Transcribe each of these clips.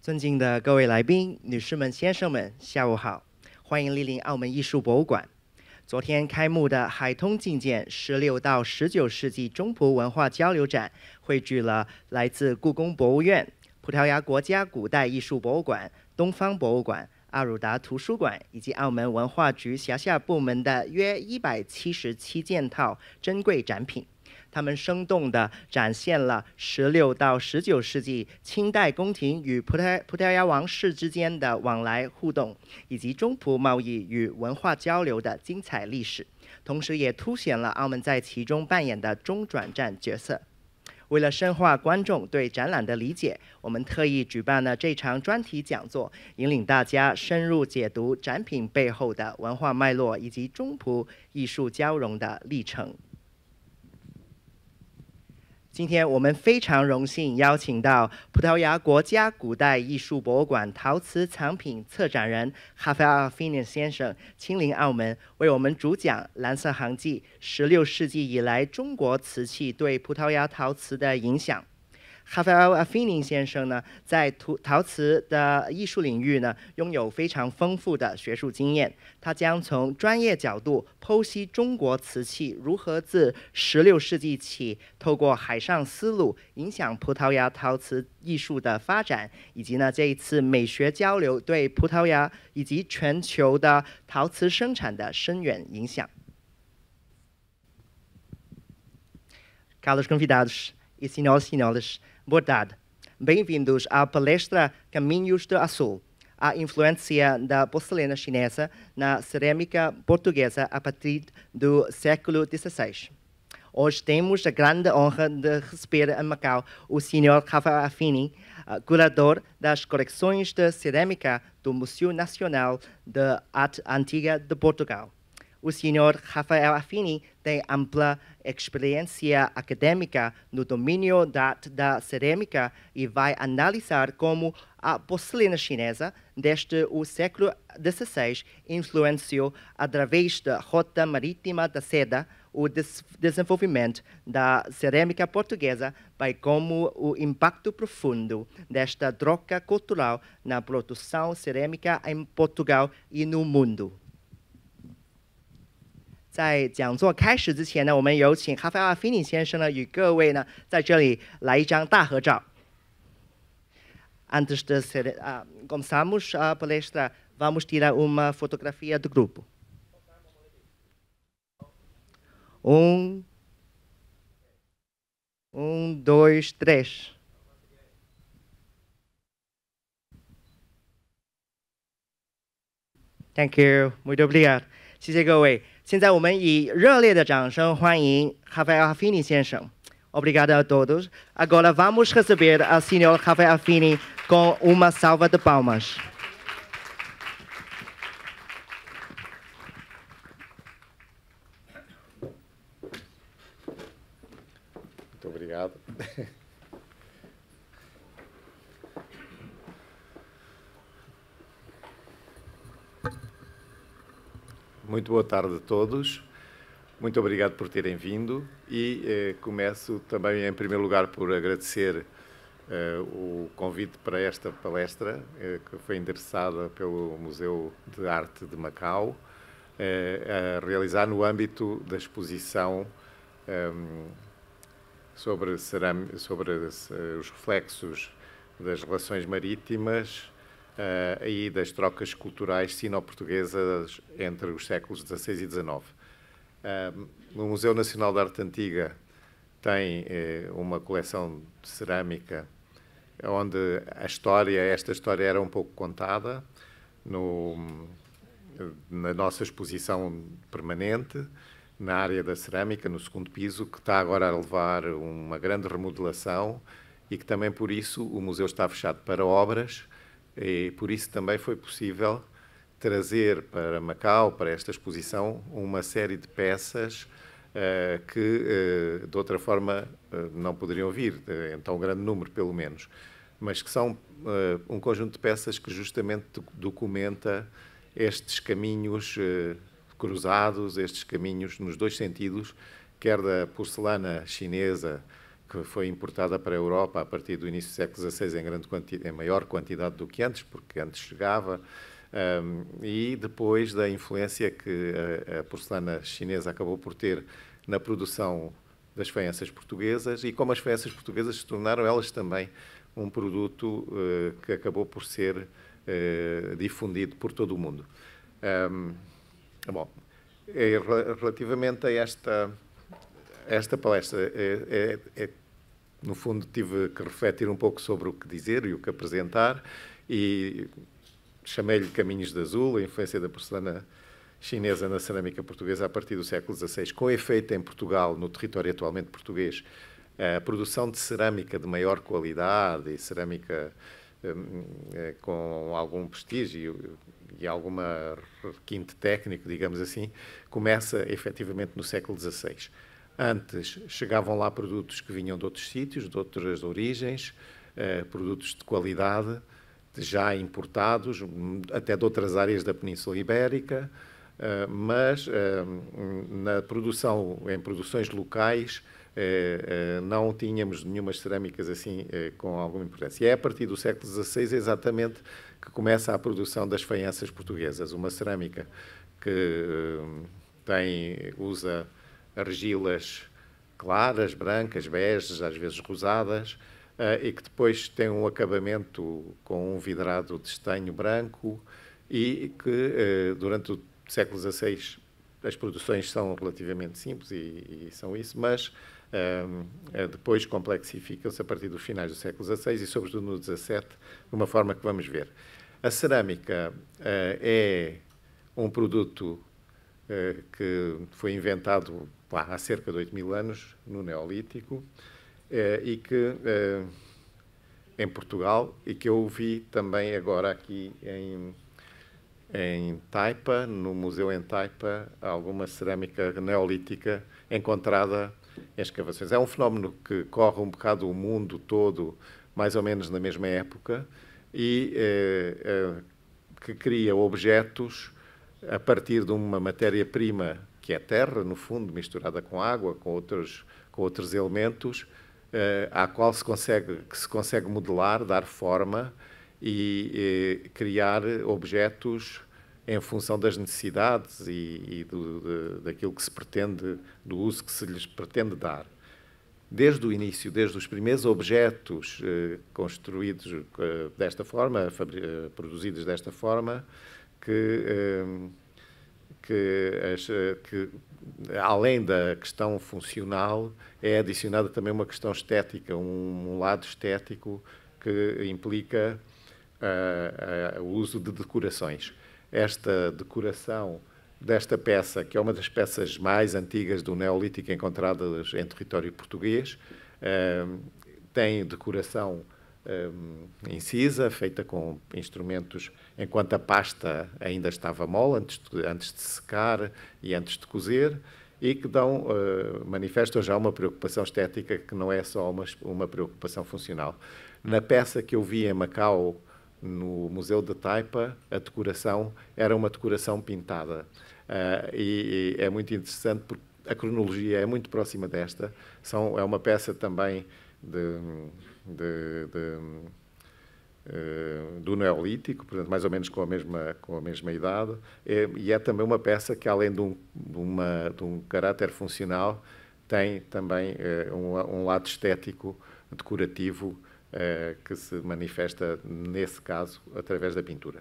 尊敬的各位来宾、女士们、先生们，下午好！欢迎莅临澳门艺术博物馆。昨天开幕的海通觐见16到19世纪中葡文化交流展，汇聚了来自故宫博物院、葡萄牙国家古代艺术博物馆、东方博物馆、阿鲁达图书馆以及澳门文化局辖下部门的约177件套珍贵展品。他们生动地展现了16到19世纪清代宫廷与葡萄牙王室之间的往来互动，以及中葡贸易与文化交流的精彩历史，同时也凸显了澳门在其中扮演的中转站角色。为了深化观众对展览的理解，我们特意举办了这场专题讲座，引领大家深入解读展品背后的文化脉络以及中葡艺术交融的历程。今天我们非常荣幸邀请到葡萄牙国家古代艺术博物馆陶瓷藏品策展人 Rafael Afini 先生亲临澳门，为我们主讲蓝色航迹16世纪以来中国瓷器对葡萄牙陶瓷的影响。Rafael Afini 先生呢，在陶瓷的艺术领域呢，拥有非常丰富的学术经验。他将从专业角度剖析中国瓷器如何自16世纪起，透过海上丝路影响葡萄牙陶瓷艺术的发展，以及呢这一次美学交流对葡萄牙以及全球的陶瓷生产的深远影响。Caros convidados e senhoras e senhores.Boa tarde. Bem-vindos à palestra Caminhos do Açul, a influência da porcelana chinesa na cerâmica portuguesa a partir do século XVI. Hoje temos a grande honra de receber em Macau o Sr. Rafael Afini, curador das coleções de cerâmica do Museu Nacional de Arte Antiga de Portugal.O Sr. Rafael Afini tem ampla experiência acadêmica no domínio da arte da cerâmica e vai analisar como a porcelana chinesa, desde o século XVI, influenciou, através da rota marítima da seda, o desenvolvimento da cerâmica portuguesa, bem como o impacto profundo desta troca cultural na produção cerâmica em Portugal e no mundo.在讲座开始之前呢，我们有请哈菲尔·菲尼先生呢与各位呢在这里来一张大合照。Antes de começarmos a palestra, vamos tirar uma fotografia do grupo. Dois, três. Thank you. Muito obrigado. 谢谢各位。现在我们以热烈的掌声欢迎 Rafael Afini 先生。Obrigado a todos. Agora vamos receber o Sr. Rafael Afini com uma salva de palmas. Muito obrigado. Muito boa tarde a todos. Muito obrigado por terem vindo e começo também, em primeiro lugar, por agradecer o convite para esta palestra, que foi endereçada pelo Museu de Arte de Macau, a realizar no âmbito da exposição sobre os reflexos das relações marítimas e das trocas culturais sino-portuguesas entre os séculos XVI e XIX. O Museu Nacional de Arte Antiga tem uma coleção de cerâmica onde esta história era um pouco contada na nossa exposição permanente, na área da cerâmica, no segundo piso, que está agora a levar uma grande remodelação e que também por isso o museu está fechado para obras. E por isso também foi possível trazer para Macau, para esta exposição, uma série de peças que de outra forma não poderiam vir, em tão grande número pelo menos, mas que são um conjunto de peças que justamente documenta estes caminhos cruzados, estes caminhos nos dois sentidos, quer da porcelana chinesa, que foi importada para a Europa a partir do início do século XVI em maior quantidade do que antes, porque antes chegava, e depois da influência que a porcelana chinesa acabou por ter na produção das faianças portuguesas, e como as faianças portuguesas se tornaram elas também um produto que acabou por ser difundido por todo o mundo. Bom, relativamente a esta palestra, no fundo tive que refletir um pouco sobre o que dizer e o que apresentar, e chamei-lhe Caminhos de Azul, a influência da porcelana chinesa na cerâmica portuguesa a partir do século XVI, com efeito em Portugal, no território atualmente português, a produção de cerâmica de maior qualidade e cerâmica com algum prestígio e alguma requinte técnico, digamos assim, começa efetivamente no século XVI. Antes chegavam lá produtos que vinham de outros sítios, de outras origens, produtos de qualidade, já importados, até de outras áreas da Península Ibérica, mas em produções locais, não tínhamos nenhumas cerâmicas assim com alguma importância. E é a partir do século XVI exatamente que começa a produção das faianças portuguesas, uma cerâmica que usa argilas claras, brancas, beges, às vezes rosadas, e que depois tem um acabamento com um vidrado de estanho branco, e que durante o século XVI as produções são relativamente simples e são isso, mas depois complexificam-se a partir dos finais do século XVI e sobretudo no XVII, de uma forma que vamos ver. A cerâmica é um produto que foi inventado há cerca de 8.000 anos, no Neolítico, e que em Portugal, e que eu vi também agora aqui em Taipa, no museu em Taipa, alguma cerâmica neolítica encontrada em escavações. É um fenómeno que corre um bocado o mundo todo, mais ou menos na mesma época, e que cria objetos a partir de uma matéria-prima que é terra, no fundo, misturada com água, com outros elementos, à qual se consegue modelar, dar forma e criar objetos em função das necessidades e daquilo que se pretende, do uso que se lhes pretende dar. Desde o início, desde os primeiros objetos construídos desta forma, produzidos desta forma, que além da questão funcional, é adicionada também uma questão estética, um lado estético que implica o uso de decorações. Esta decoração desta peça, que é uma das peças mais antigas do Neolítico encontradas em território português, tem decoração incisa, feita com instrumentos, enquanto a pasta ainda estava mole, antes de secar e antes de cozer, e que manifestam já uma preocupação estética que não é só uma preocupação funcional. Na peça que eu vi em Macau, no Museu de Taipa, a decoração era uma decoração pintada. E é muito interessante porque a cronologia é muito próxima desta. É uma peça também do Neolítico, portanto, mais ou menos com a mesma idade, e é também uma peça que, além de um caráter funcional, tem também um lado estético, decorativo, que se manifesta, nesse caso, através da pintura.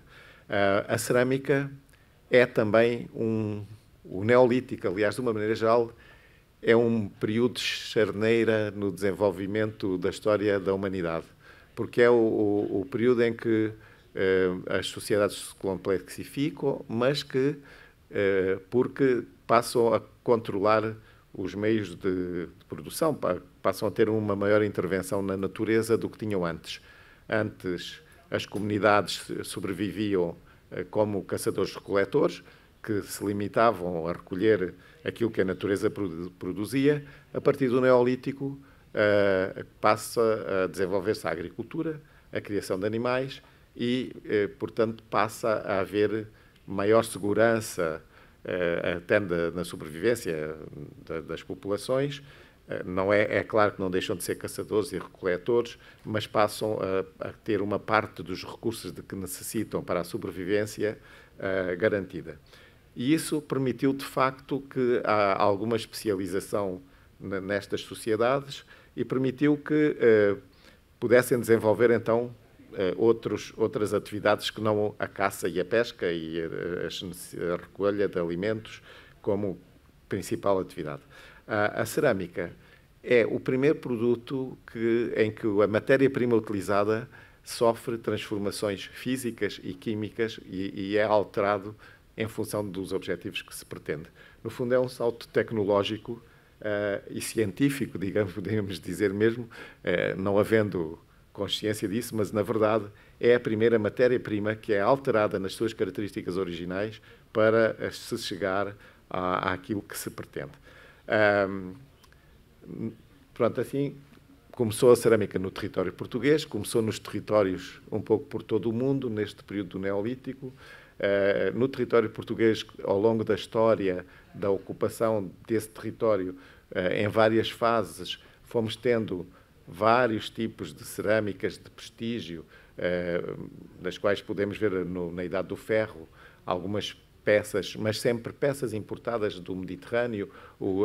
A cerâmica é também o Neolítico, aliás, de uma maneira geral, é um período de charneira no desenvolvimento da história da humanidade, porque é o período em que as sociedades se complexificam, mas porque passam a controlar os meios de produção, passam a ter uma maior intervenção na natureza do que tinham antes. Antes, as comunidades sobreviviam como caçadores-recoletores, que se limitavam a recolher aquilo que a natureza produzia. A partir do Neolítico, passa a desenvolver-se a agricultura, a criação de animais e, portanto, passa a haver maior segurança até na sobrevivência das populações, Não é claro que não deixam de ser caçadores e recoletores, mas passam a ter uma parte dos recursos de que necessitam para a sobrevivência garantida. E isso permitiu, de facto, que há alguma especialização nestas sociedades e permitiu que pudessem desenvolver, então, outras atividades que não a caça e a pesca e a recolha de alimentos como principal atividade. A cerâmica é o primeiro produto em que a matéria-prima utilizada sofre transformações físicas e químicas e é alterado em função dos objetivos que se pretende. No fundo, é um salto tecnológico e científico, podemos dizer mesmo, não havendo consciência disso, mas, na verdade, é a primeira matéria-prima que é alterada nas suas características originais para se chegar àquilo que se pretende. Pronto, assim começou a cerâmica no território português, começou nos territórios um pouco por todo o mundo, neste período do Neolítico. No território português, ao longo da história da ocupação desse território, em várias fases, fomos tendo vários tipos de cerâmicas de prestígio, das quais podemos ver na Idade do Ferro algumas peças, mas sempre peças importadas do Mediterrâneo.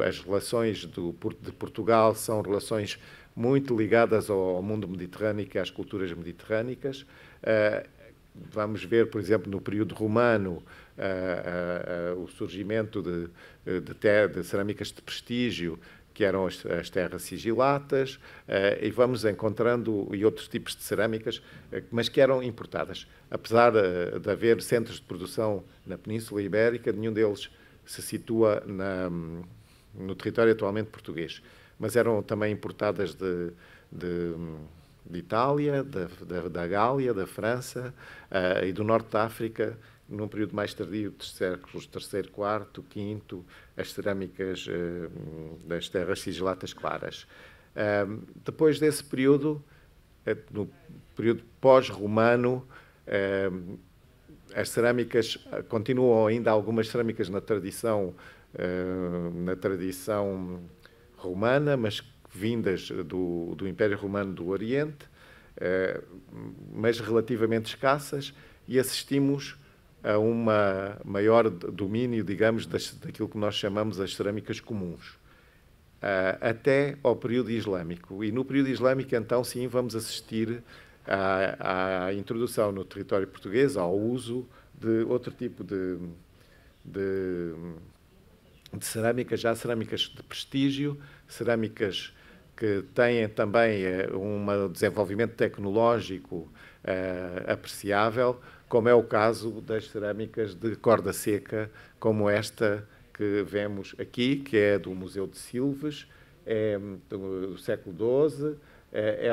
As relações de Portugal são relações muito ligadas ao mundo mediterrâneo e às culturas mediterrânicas. Vamos ver, por exemplo, no período romano, o surgimento de cerâmicas de prestígio, que eram as terras sigilatas, e vamos encontrando outros tipos de cerâmicas, mas que eram importadas. Apesar de haver centros de produção na Península Ibérica, nenhum deles se situa no território atualmente português. Mas eram também importadas de Itália, da Gália, da França e do Norte da África, num período mais tardio, dos séculos III, IV, V, as cerâmicas das terras sigilatas claras. Depois desse período, no período pós-romano, as cerâmicas continuam ainda algumas cerâmicas na tradição romana, mas vindas do Império Romano do Oriente, mas relativamente escassas, e assistimos a um maior domínio, digamos, daquilo que nós chamamos as cerâmicas comuns, até ao período islâmico. E no período islâmico, então, sim, vamos assistir à introdução no território português, ao uso de outro tipo de cerâmicas, já cerâmicas de prestígio, cerâmicas que têm também um desenvolvimento tecnológico apreciável, como é o caso das cerâmicas de corda seca, como esta que vemos aqui, que é do Museu de Silves, é do século XII, é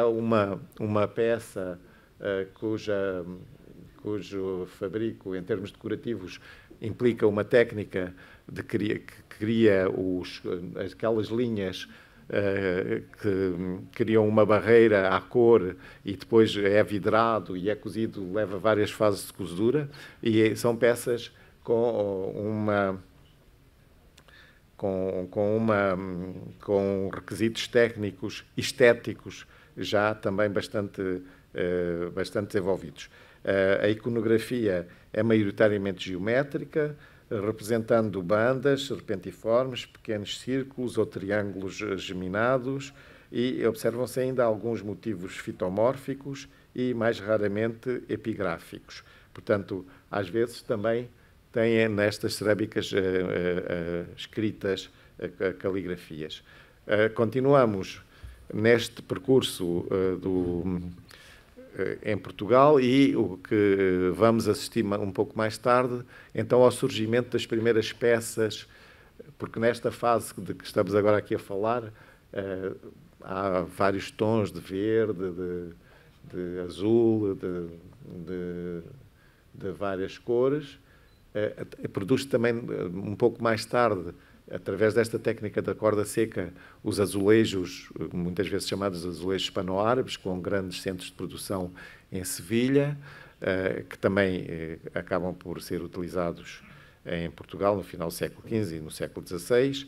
uma peça cujo fabrico, em termos decorativos, implica uma técnica que cria aquelas linhas que criam uma barreira à cor e depois é vidrado e é cozido, leva várias fases de cozedura, e são peças com requisitos técnicos e estéticos já também bastante desenvolvidos. A iconografia é maioritariamente geométrica, representando bandas serpentiformes, pequenos círculos ou triângulos geminados, e observam-se ainda alguns motivos fitomórficos e, mais raramente, epigráficos. Portanto, às vezes também têm nestas cerâmicas escritas caligrafias. Continuamos neste percurso em Portugal, e o que vamos assistir um pouco mais tarde, então, ao surgimento das primeiras peças, porque nesta fase de que estamos agora aqui a falar, há vários tons de verde, de azul, de várias cores. Produz também, um pouco mais tarde, através desta técnica da corda seca, os azulejos, muitas vezes chamados azulejos hispano-árabes, com grandes centros de produção em Sevilha, que também acabam por ser utilizados em Portugal no final do século XV e no século XVI.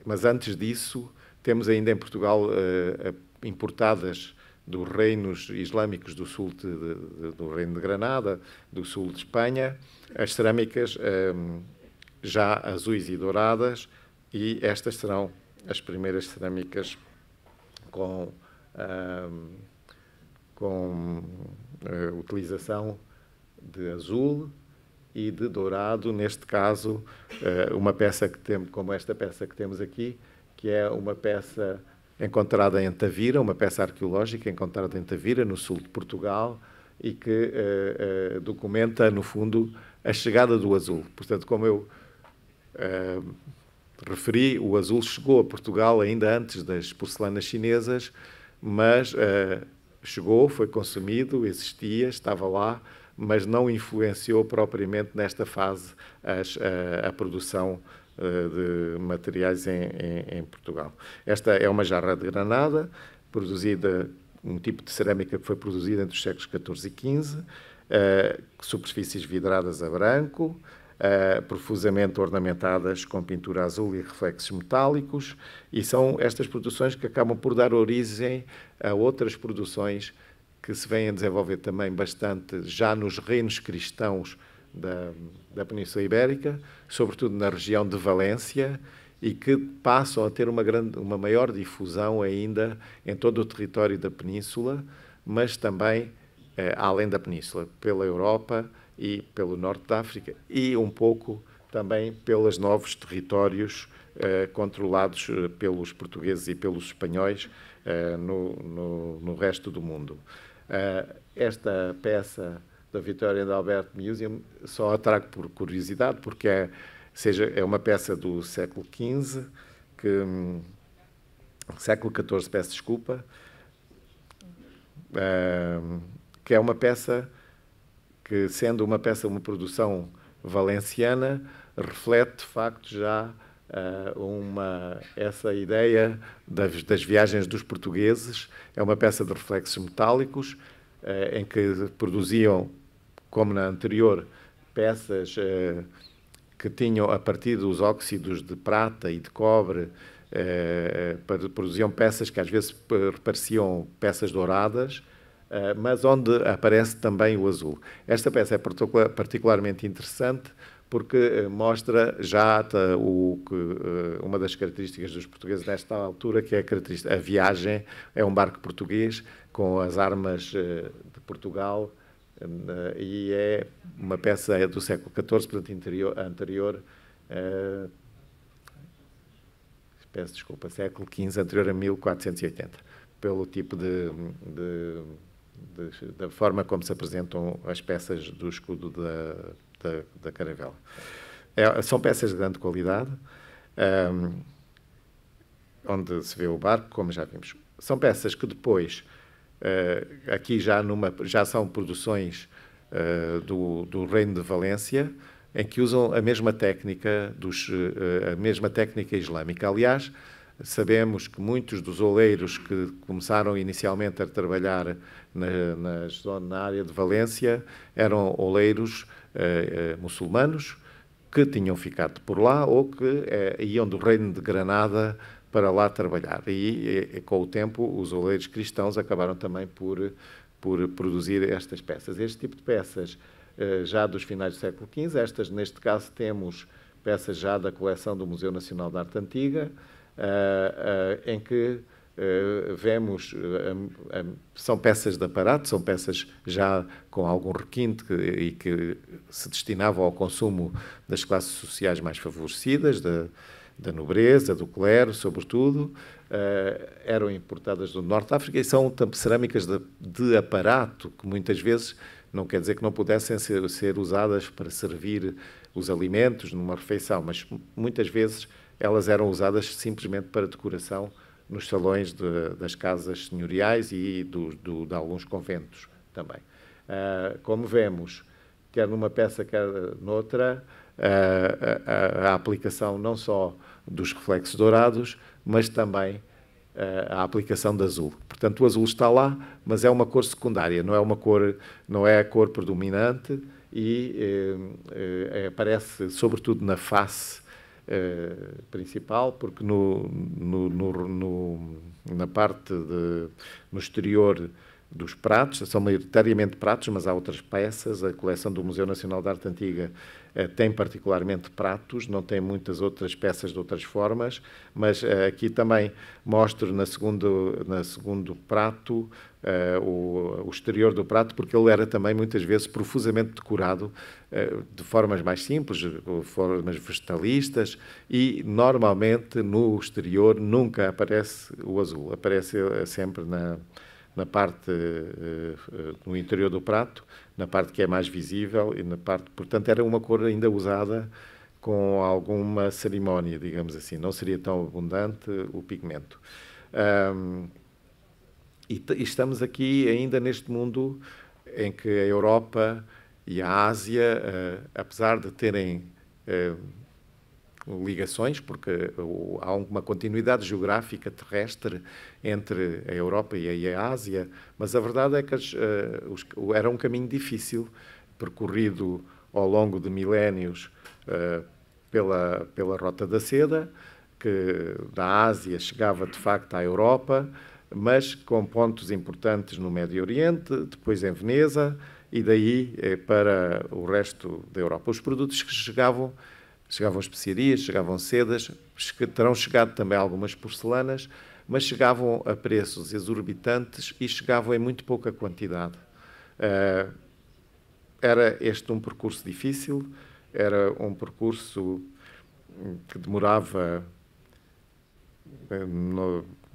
Mas antes disso, temos ainda em Portugal importadas dos reinos islâmicos do sul do Reino de Granada, do sul de Espanha, as cerâmicas já azuis e douradas, e estas serão as primeiras cerâmicas com utilização de azul e de dourado, neste caso, uma peça que temos, como esta peça que temos aqui, que é uma peça encontrada em Tavira, uma peça arqueológica encontrada em Tavira, no sul de Portugal, e que documenta, no fundo, a chegada do azul. Portanto, como eu referi, o azul chegou a Portugal ainda antes das porcelanas chinesas, mas chegou, foi consumido, existia, estava lá, mas não influenciou propriamente nesta fase a produção de materiais em Portugal. Esta é uma jarra de Granada, produzida, um tipo de cerâmica que foi produzida entre os séculos XIV e XV, superfícies vidradas a branco, profusamente ornamentadas com pintura azul e reflexos metálicos, e são estas produções que acabam por dar origem a outras produções que se vêm a desenvolver também bastante já nos reinos cristãos da Península Ibérica, sobretudo na região de Valência, e que passam a ter uma maior difusão ainda em todo o território da Península, mas também além da Península, pela Europa e pelo Norte da África, e um pouco também pelos novos territórios controlados pelos portugueses e pelos espanhóis no resto do mundo. Esta peça da Victoria and Albert Museum só a trago por curiosidade, porque é uma peça do século XV, século XIV, peço desculpa, que é uma peça que, sendo uma produção valenciana, reflete, de facto, já essa ideia das viagens dos portugueses. É uma peça de reflexos metálicos, em que produziam, como na anterior, peças que tinham, a partir dos óxidos de prata e de cobre, produziam peças que às vezes pareciam peças douradas, mas onde aparece também o azul. Esta peça é particularmente interessante porque mostra já uma das características dos portugueses nesta altura, que é a viagem. É um barco português com as armas de Portugal, e é uma peça do século XIV, portanto anterior, peço desculpa, século XV, anterior a 1480, pelo tipo da forma como se apresentam as peças do escudo da caravela. São peças de grande qualidade, onde se vê o barco, como já vimos. São peças que depois, aqui já são produções do Reino de Valência, em que usam a mesma técnica islâmica. Aliás, sabemos que muitos dos oleiros que começaram inicialmente a trabalhar na área de Valência eram oleiros muçulmanos que tinham ficado por lá ou que iam do Reino de Granada para lá trabalhar. E com o tempo, os oleiros cristãos acabaram também por produzir estas peças. Este tipo de peças, já dos finais do século XV, estas, neste caso, temos peças já da coleção do Museu Nacional de Arte Antiga, em que vemos, são peças de aparato, são peças já com algum requinte e que se destinavam ao consumo das classes sociais mais favorecidas, da nobreza, do clero, sobretudo. Eram importadas do Norte de África e são cerâmicas de aparato, que muitas vezes não quer dizer que não pudessem ser usadas para servir os alimentos numa refeição, mas muitas vezes elas eram usadas simplesmente para decoração nos salões das casas senhoriais e de alguns conventos também. Como vemos, quer numa peça, quer noutra, a aplicação não só dos reflexos dourados, mas também a aplicação de azul. Portanto, o azul está lá, mas é uma cor secundária, não é a cor predominante, e aparece sobretudo na face principal, porque na parte no exterior dos pratos, são maioritariamente pratos, mas há outras peças. A coleção do Museu Nacional de Arte Antiga tem particularmente pratos, não tem muitas outras peças de outras formas, mas aqui também mostro no segundo prato o exterior do prato, porque ele era também muitas vezes profusamente decorado de formas mais simples, formas vegetalistas, e normalmente no exterior nunca aparece o azul, aparece sempre na parte no interior do prato, na parte que é mais visível e na parte, portanto, era uma cor ainda usada com alguma cerimónia, digamos assim. Não seria tão abundante o pigmento. E estamos aqui ainda neste mundo em que a Europa e a Ásia, apesar de terem ligações, porque há uma continuidade geográfica terrestre entre a Europa e a Ásia, mas a verdade é que era um caminho difícil, percorrido ao longo de milénios pela Rota da Seda, que da Ásia chegava de facto à Europa, mas com pontos importantes no Médio Oriente, depois em Veneza, e daí para o resto da Europa. Os produtos que chegavam especiarias, chegavam sedas, terão chegado também algumas porcelanas, mas chegavam a preços exorbitantes e chegavam em muito pouca quantidade. Era este um percurso difícil, era um percurso que demorava,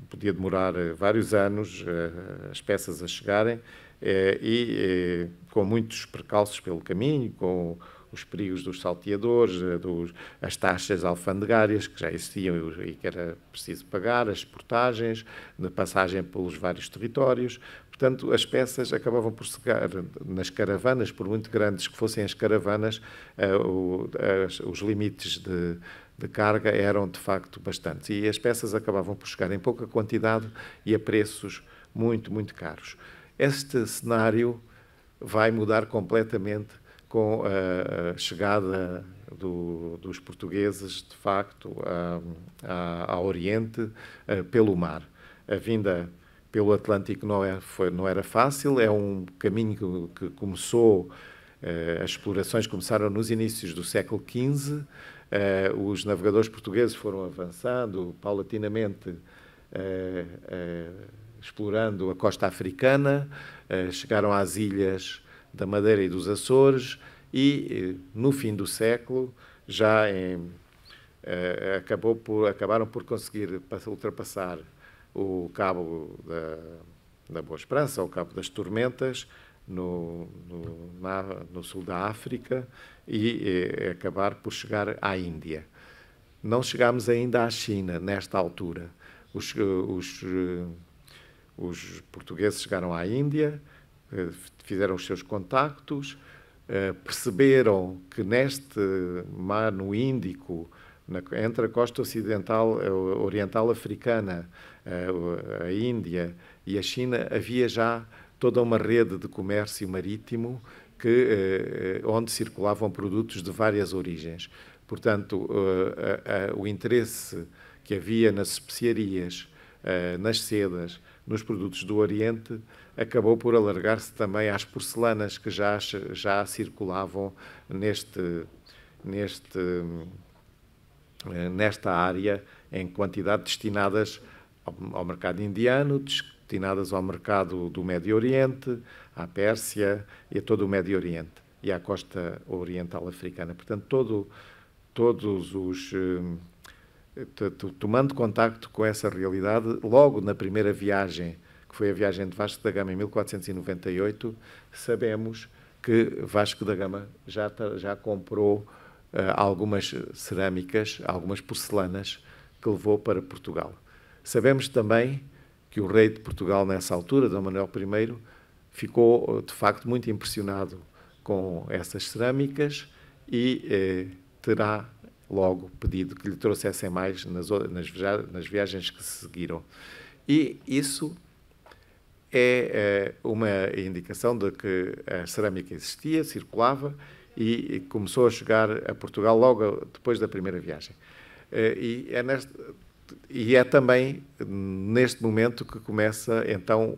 podia demorar vários anos as peças a chegarem, e com muitos percalços pelo caminho, com os perigos dos salteadores, as taxas alfandegárias que já existiam e que era preciso pagar, as portagens, de passagem pelos vários territórios. Portanto, as peças acabavam por chegar nas caravanas, por muito grandes que fossem as caravanas, os limites de carga eram, de facto, bastantes. E as peças acabavam por chegar em pouca quantidade e a preços muito, muito caros. Este cenário vai mudar completamente com a chegada dos portugueses, de facto, ao Oriente, pelo mar. A vinda pelo Atlântico não era fácil, é um caminho que começou, as explorações começaram nos inícios do século XV, os navegadores portugueses foram avançando paulatinamente, explorando a costa africana, chegaram às ilhas da Madeira e dos Açores e, no fim do século, já acabaram por conseguir ultrapassar o Cabo da Boa Esperança, o Cabo das Tormentas, no sul da África, e acabar por chegar à Índia. Não chegámos ainda à China, nesta altura. Os portugueses chegaram à Índia, fizeram os seus contactos, perceberam que neste mar, no Índico, entre a costa oriental africana, a Índia e a China, havia já toda uma rede de comércio marítimo onde circulavam produtos de várias origens. Portanto, o interesse que havia nas especiarias, nas sedas, nos produtos do Oriente, acabou por alargar-se também às porcelanas que já circulavam nesta área, em quantidade destinadas ao mercado indiano, destinadas ao mercado do Médio Oriente, à Pérsia e a todo o Médio Oriente e à costa oriental africana. Portanto, tomando contacto com essa realidade, logo na primeira viagem, que foi a viagem de Vasco da Gama em 1498, sabemos que Vasco da Gama já comprou algumas cerâmicas, algumas porcelanas que levou para Portugal. Sabemos também que o rei de Portugal, nessa altura, Dom Manuel I, ficou, de facto, muito impressionado com essas cerâmicas e terá logo pedido que lhe trouxessem mais nas viagens que se seguiram. E isso é uma indicação de que a cerâmica existia, circulava e começou a chegar a Portugal logo depois da primeira viagem. E é também neste momento que começa, então,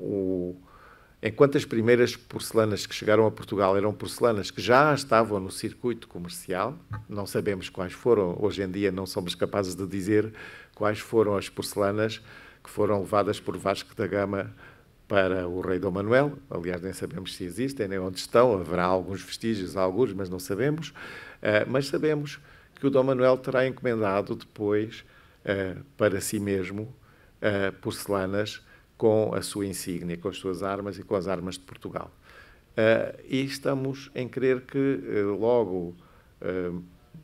enquanto as primeiras porcelanas que chegaram a Portugal eram porcelanas que já estavam no circuito comercial, não sabemos quais foram, hoje em dia não somos capazes de dizer quais foram as porcelanas que foram levadas por Vasco da Gama para o rei Dom Manuel. Aliás, nem sabemos se existem, nem onde estão, haverá alguns vestígios, alguns, mas não sabemos. Mas sabemos que o Dom Manuel terá encomendado depois para si mesmo porcelanas com a sua insígnia, com as suas armas e com as armas de Portugal. E estamos em crer que logo,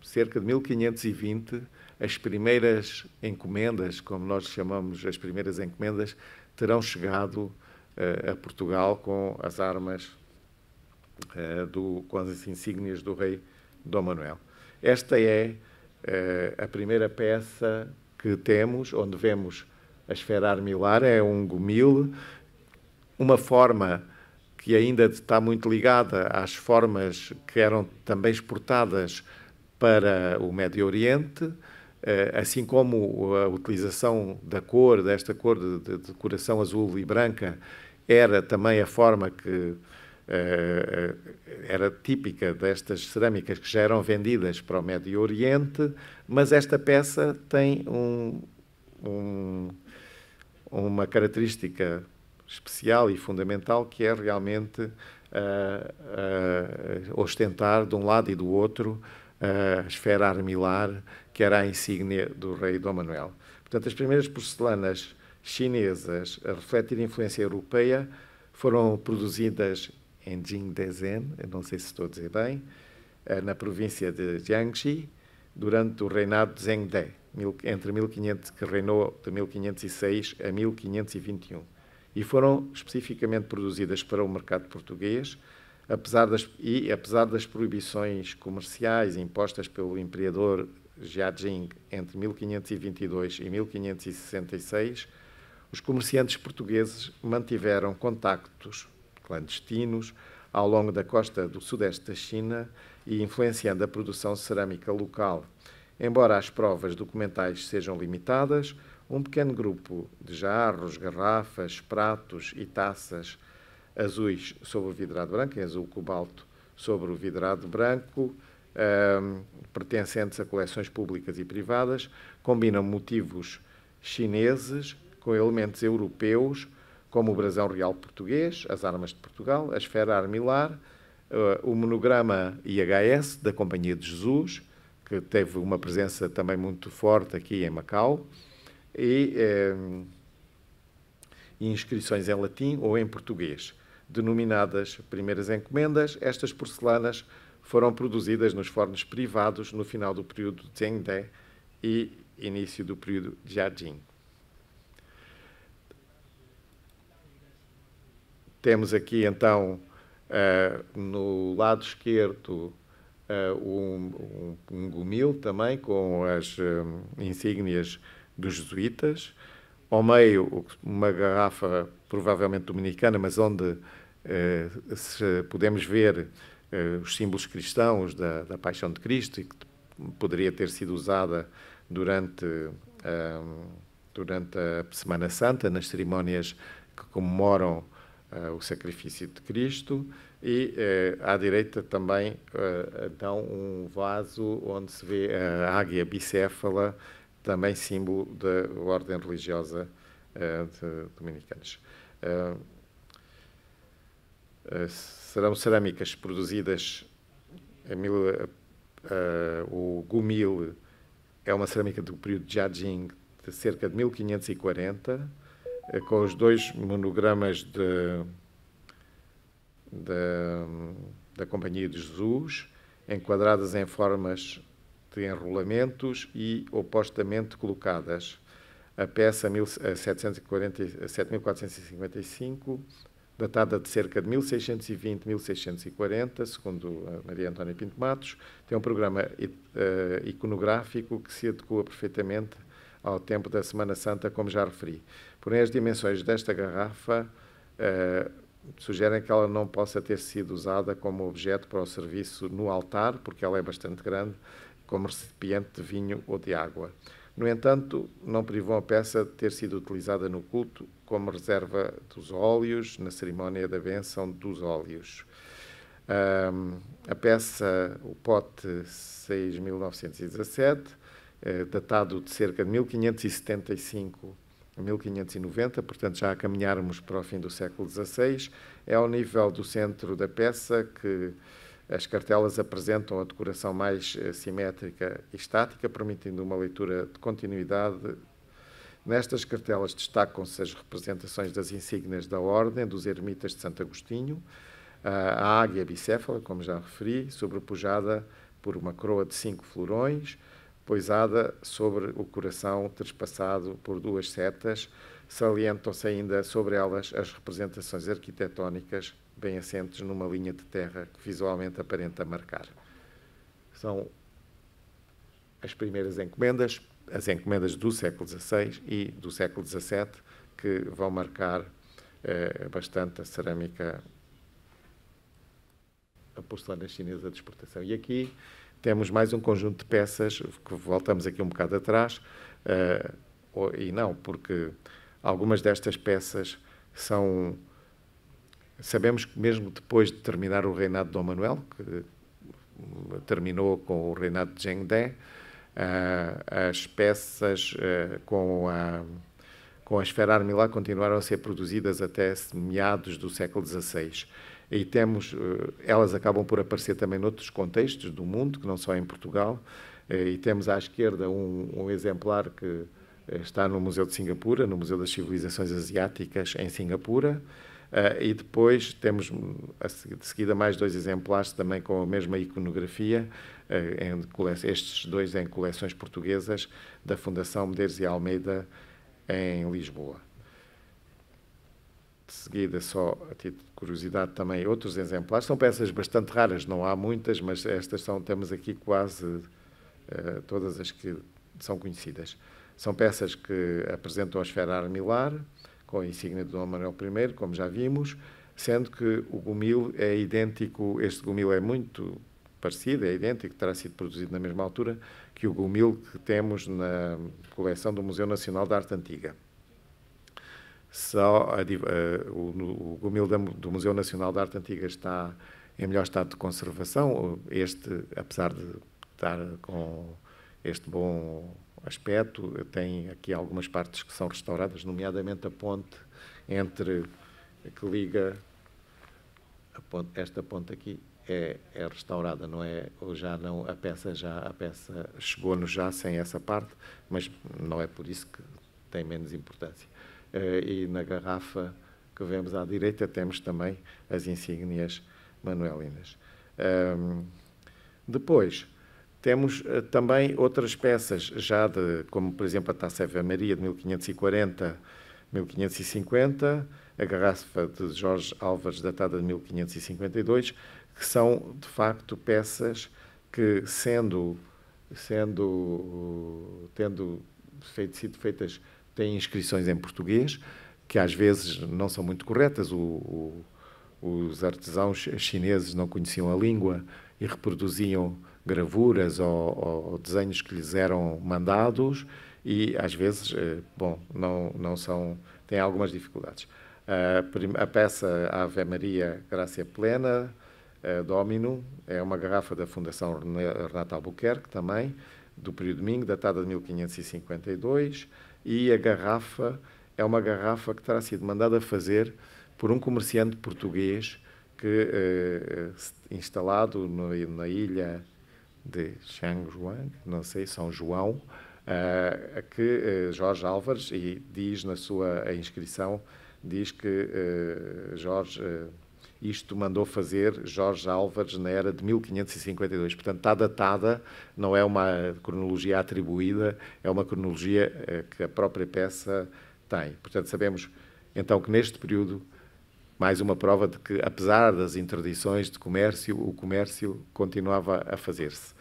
cerca de 1520, as primeiras encomendas, como nós chamamos as primeiras encomendas, terão chegado a Portugal com as armas, com as insígnias do rei Dom Manuel. Esta é a primeira peça que temos, onde vemos a esfera armilar, é um gomil, uma forma que ainda está muito ligada às formas que eram também exportadas para o Médio Oriente, assim como a utilização da cor, desta cor de decoração azul e branca, era também a forma que era típica destas cerâmicas que já eram vendidas para o Médio Oriente, mas esta peça tem uma característica especial e fundamental, que é realmente ostentar de um lado e do outro a esfera armilar, que era a insígnia do rei Dom Manuel. Portanto, as primeiras porcelanas chinesas a refletir a influência europeia foram produzidas em Jingdezhen, não sei se estou a dizer bem, na província de Jiangxi, durante o reinado de Zhengde, que reinou de 1506 a 1521. E foram especificamente produzidas para o mercado português, apesar das proibições comerciais impostas pelo imperador Jiajing entre 1522 e 1566, os comerciantes portugueses mantiveram contactos clandestinos ao longo da costa do sudeste da China e influenciando a produção cerâmica local. Embora as provas documentais sejam limitadas, um pequeno grupo de jarros, garrafas, pratos e taças azuis sobre o vidrado branco, em azul cobalto sobre o vidrado branco, pertencentes a coleções públicas e privadas, combinam motivos chineses com elementos europeus, como o brasão real português, as armas de Portugal, a esfera armilar, o monograma IHS da Companhia de Jesus, que teve uma presença também muito forte aqui em Macau, e inscrições em latim ou em português. Denominadas primeiras encomendas, estas porcelanas foram produzidas nos fornos privados no final do período Zhengde e início do período Jiajing. Temos aqui, então, no lado esquerdo, um gomil também, com as insígnias dos jesuítas. Ao meio, uma garrafa, provavelmente dominicana, mas onde podemos ver os símbolos cristãos da Paixão de Cristo, e que poderia ter sido usada durante a Semana Santa, nas cerimónias que comemoram o sacrifício de Cristo, e à direita também então um vaso onde se vê a águia bicéfala, também símbolo da ordem religiosa de dominicanos. Serão cerâmicas produzidas o gomil é uma cerâmica do período de Jiajing de cerca de 1540, com os dois monogramas da Companhia de Jesus, enquadradas em formas de enrolamentos e opostamente colocadas. A peça 7455, datada de cerca de 1620-1640, segundo a Maria Antónia Pinto Matos, tem um programa iconográfico que se adequa perfeitamente ao tempo da Semana Santa, como já referi. Porém, as dimensões desta garrafa sugerem que ela não possa ter sido usada como objeto para o serviço no altar, porque ela é bastante grande, como recipiente de vinho ou de água. No entanto, não privou a peça de ter sido utilizada no culto como reserva dos óleos, na cerimónia da bênção dos óleos. A peça, o pote 6.917, datado de cerca de 1575 a 1590, portanto já a caminharmos para o fim do século XVI, é ao nível do centro da peça que as cartelas apresentam a decoração mais simétrica e estática, permitindo uma leitura de continuidade. Nestas cartelas destacam-se as representações das insígnias da Ordem dos Ermitas de Santo Agostinho, a águia bicéfala, como já referi, sobrepujada por uma coroa de 5 florões, poisada sobre o coração trespassado por 2 setas. Salientam-se ainda sobre elas as representações arquitetónicas bem assentes numa linha de terra que visualmente aparenta marcar. São as primeiras encomendas, as encomendas do século XVI e do século XVII, que vão marcar bastante a cerâmica, a porcelana chinesa de exportação. E aqui temos mais um conjunto de peças, que voltamos aqui um bocado atrás, e não, porque algumas destas peças são... Sabemos que mesmo depois de terminar o reinado de Dom Manuel, que terminou com o reinado de Zheng De, as peças com a esfera armilar continuaram a ser produzidas até meados do século XVI. E temos, elas acabam por aparecer também noutros contextos do mundo, que não só em Portugal, e temos à esquerda um exemplar que está no Museu de Singapura, no Museu das Civilizações Asiáticas, em Singapura, e depois temos, de seguida, mais 2 exemplares também com a mesma iconografia, estes 2 em coleções portuguesas da Fundação Medeiros e Almeida, em Lisboa. De seguida, só a título de curiosidade, também outros exemplares. São peças bastante raras, não há muitas, mas estas temos aqui quase todas as que são conhecidas. São peças que apresentam a esfera armilar, com a insígnia de Dom Manuel I, como já vimos, sendo que o gomil é idêntico, este gomil é muito parecido, é idêntico, terá sido produzido na mesma altura que o gomil que temos na coleção do Museu Nacional de Arte Antiga. Só o gomil do Museu Nacional de Arte Antiga está em melhor estado de conservação. Este, apesar de estar com este bom aspecto, tem aqui algumas partes que são restauradas, nomeadamente a ponte entre que liga esta ponte aqui é restaurada, não é? Ou já não, a peça chegou-nos já sem essa parte, mas não é por isso que tem menos importância. E na garrafa que vemos à direita temos também as insígnias manuelinas. Depois temos também outras peças, como por exemplo a Taça Ave Maria de 1540, 1550, a garrafa de Jorge Álvares datada de 1552, que são de facto peças que, tendo sido feitas, têm inscrições em português, que às vezes não são muito corretas. Os artesãos chineses não conheciam a língua e reproduziam gravuras ou desenhos que lhes eram mandados e, às vezes, não são, têm algumas dificuldades. A peça Ave Maria Gracia Plena, Domino, é uma garrafa da Fundação Renato Albuquerque, também, do período Ming, datada de 1552, e a garrafa é uma garrafa que terá sido mandada fazer por um comerciante português que, instalado na ilha de Shangzhuang, não sei, São João, que Jorge Álvares, e diz na sua inscrição, diz que isto mandou fazer Jorge Álvares na era de 1552. Portanto, está datada, não é uma cronologia atribuída, é uma cronologia que a própria peça tem. Portanto, sabemos então que neste período, mais uma prova de que, apesar das interdições de comércio, o comércio continuava a fazer-se.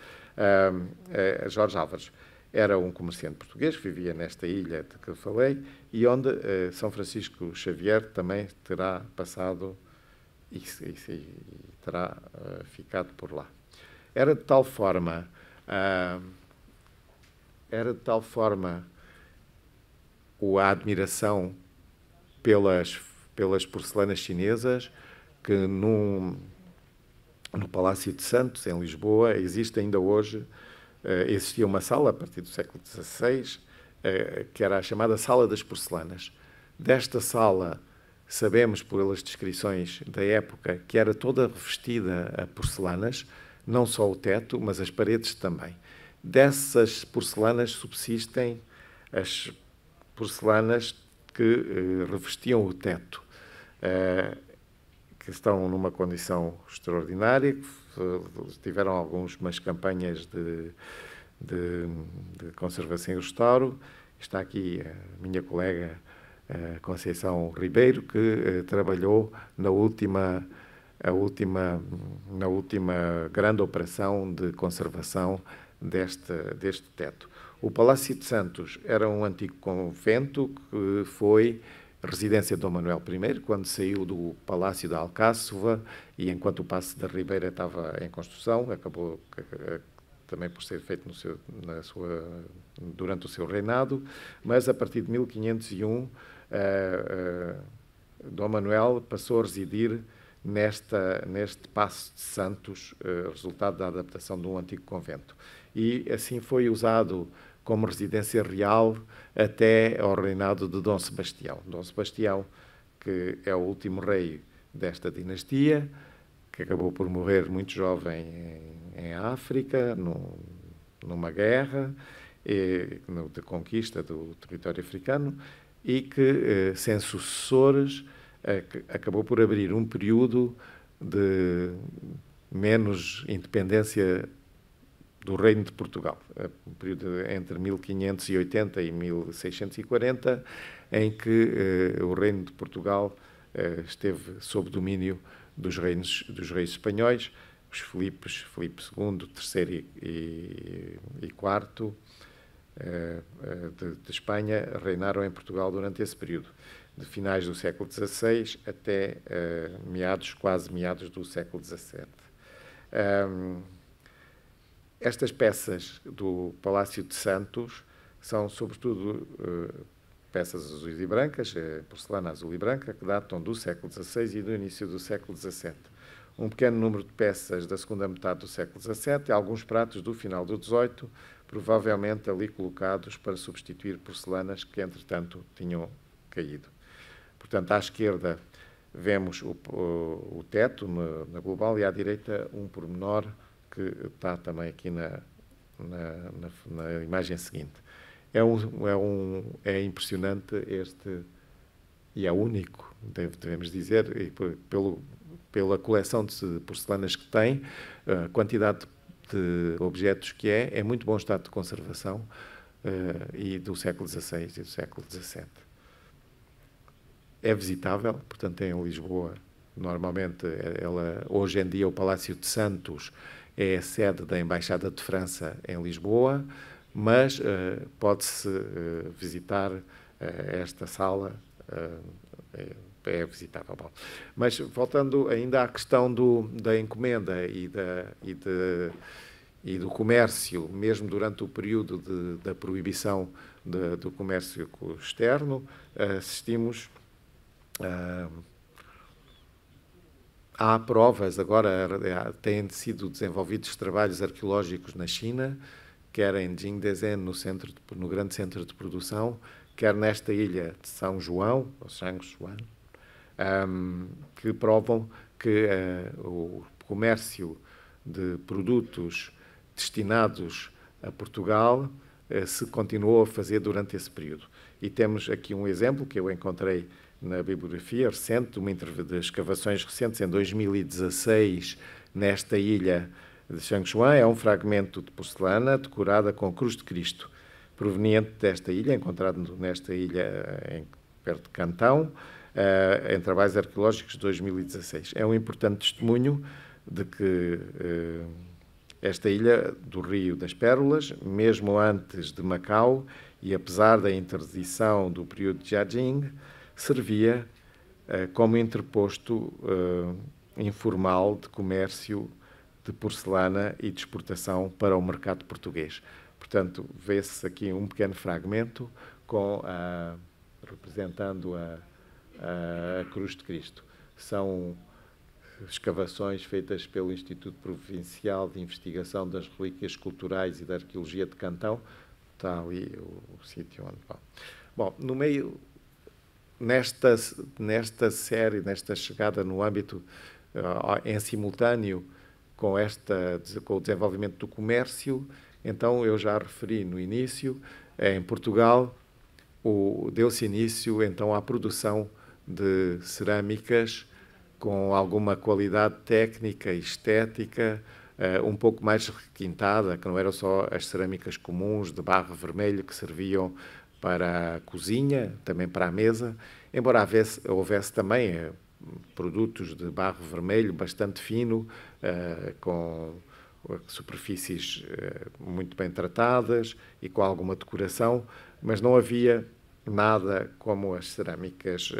Jorge Álvares era um comerciante português que vivia nesta ilha de que eu falei e onde São Francisco Xavier também terá passado e terá ficado por lá. Era de tal forma era de tal forma a admiração pelas porcelanas chinesas que no Palácio de Santos, em Lisboa, existe ainda hoje, existia uma sala a partir do século XVI, que era a chamada Sala das Porcelanas. Desta sala, sabemos pelas descrições da época que era toda revestida a porcelanas, não só o teto, mas as paredes também. Dessas porcelanas subsistem as porcelanas que revestiam o teto, que estão numa condição extraordinária, que tiveram algumas campanhas de conservação e restauro. Está aqui a minha colega Conceição Ribeiro, que trabalhou na última grande operação de conservação deste teto. O Palácio de Santos era um antigo convento que foi residência de Dom Manuel I, quando saiu do Palácio da Alcáçova, e enquanto o Paço da Ribeira estava em construção, acabou também por ser feito durante o seu reinado, mas a partir de 1501, Dom Manuel passou a residir neste Paço de Santos, resultado da adaptação de um antigo convento. E assim foi usado como residência real até ao reinado de Dom Sebastião. Dom Sebastião, que é o último rei desta dinastia, que acabou por morrer muito jovem em África, numa guerra de conquista do território africano, e que, sem sucessores, acabou por abrir um período de menos independência do Reino de Portugal, um período entre 1580 e 1640, em que o Reino de Portugal esteve sob domínio dos reis espanhóis, os Filipe II, III e IV de Espanha reinaram em Portugal durante esse período, de finais do século XVI até quase meados do século XVII. Estas peças do Palácio de Santos são, sobretudo, peças azuis e brancas, porcelana azul e branca, que datam do século XVI e do início do século XVII. Um pequeno número de peças da segunda metade do século XVII e alguns pratos do final do XVIII, provavelmente ali colocados para substituir porcelanas que, entretanto, tinham caído. Portanto, à esquerda vemos o teto na global e à direita um pormenor que está também aqui na imagem seguinte. É impressionante e é único, devemos dizer, e pela coleção de porcelanas que tem, a quantidade de objetos que é muito bom estado de conservação, e do século XVI e do século XVII. É visitável, portanto, em Lisboa. Normalmente, hoje em dia, o Palácio de Santos é a sede da Embaixada de França em Lisboa, mas pode-se visitar esta sala, é visitável. Bom, mas voltando ainda à questão da encomenda e do comércio, mesmo durante o período da proibição do comércio externo, assistimos há provas, agora têm sido desenvolvidos trabalhos arqueológicos na China, quer em Jingdezhen, no grande centro de produção, quer nesta ilha de São João, ou Shangchuan, que provam que o comércio de produtos destinados a Portugal se continuou a fazer durante esse período. E temos aqui um exemplo que eu encontrei na bibliografia recente, de escavações recentes, em 2016, nesta ilha de Shangchuan. É um fragmento de porcelana decorada com cruz de Cristo, proveniente desta ilha, encontrado nesta ilha perto de Cantão, em trabalhos arqueológicos de 2016. É um importante testemunho de que esta ilha do Rio das Pérolas, mesmo antes de Macau, e apesar da interdição do período de Jiaqing, servia como interposto informal de comércio de porcelana e de exportação para o mercado português. Portanto, vê-se aqui um pequeno fragmento representando a Cruz de Cristo. São escavações feitas pelo Instituto Provincial de Investigação das Relíquias Culturais e da Arqueologia de Cantão. Está ali o sítio onde... Bom, no meio, nesta série, nesta chegada no âmbito, em simultâneo com o desenvolvimento do comércio, então eu já referi no início, em Portugal, deu-se início então à produção de cerâmicas com alguma qualidade técnica e estética, um pouco mais requintada, que não eram só as cerâmicas comuns de barro vermelho que serviam para a cozinha, também para a mesa, embora houvesse também produtos de barro vermelho bastante fino, com superfícies muito bem tratadas e com alguma decoração, mas não havia nada como as cerâmicas,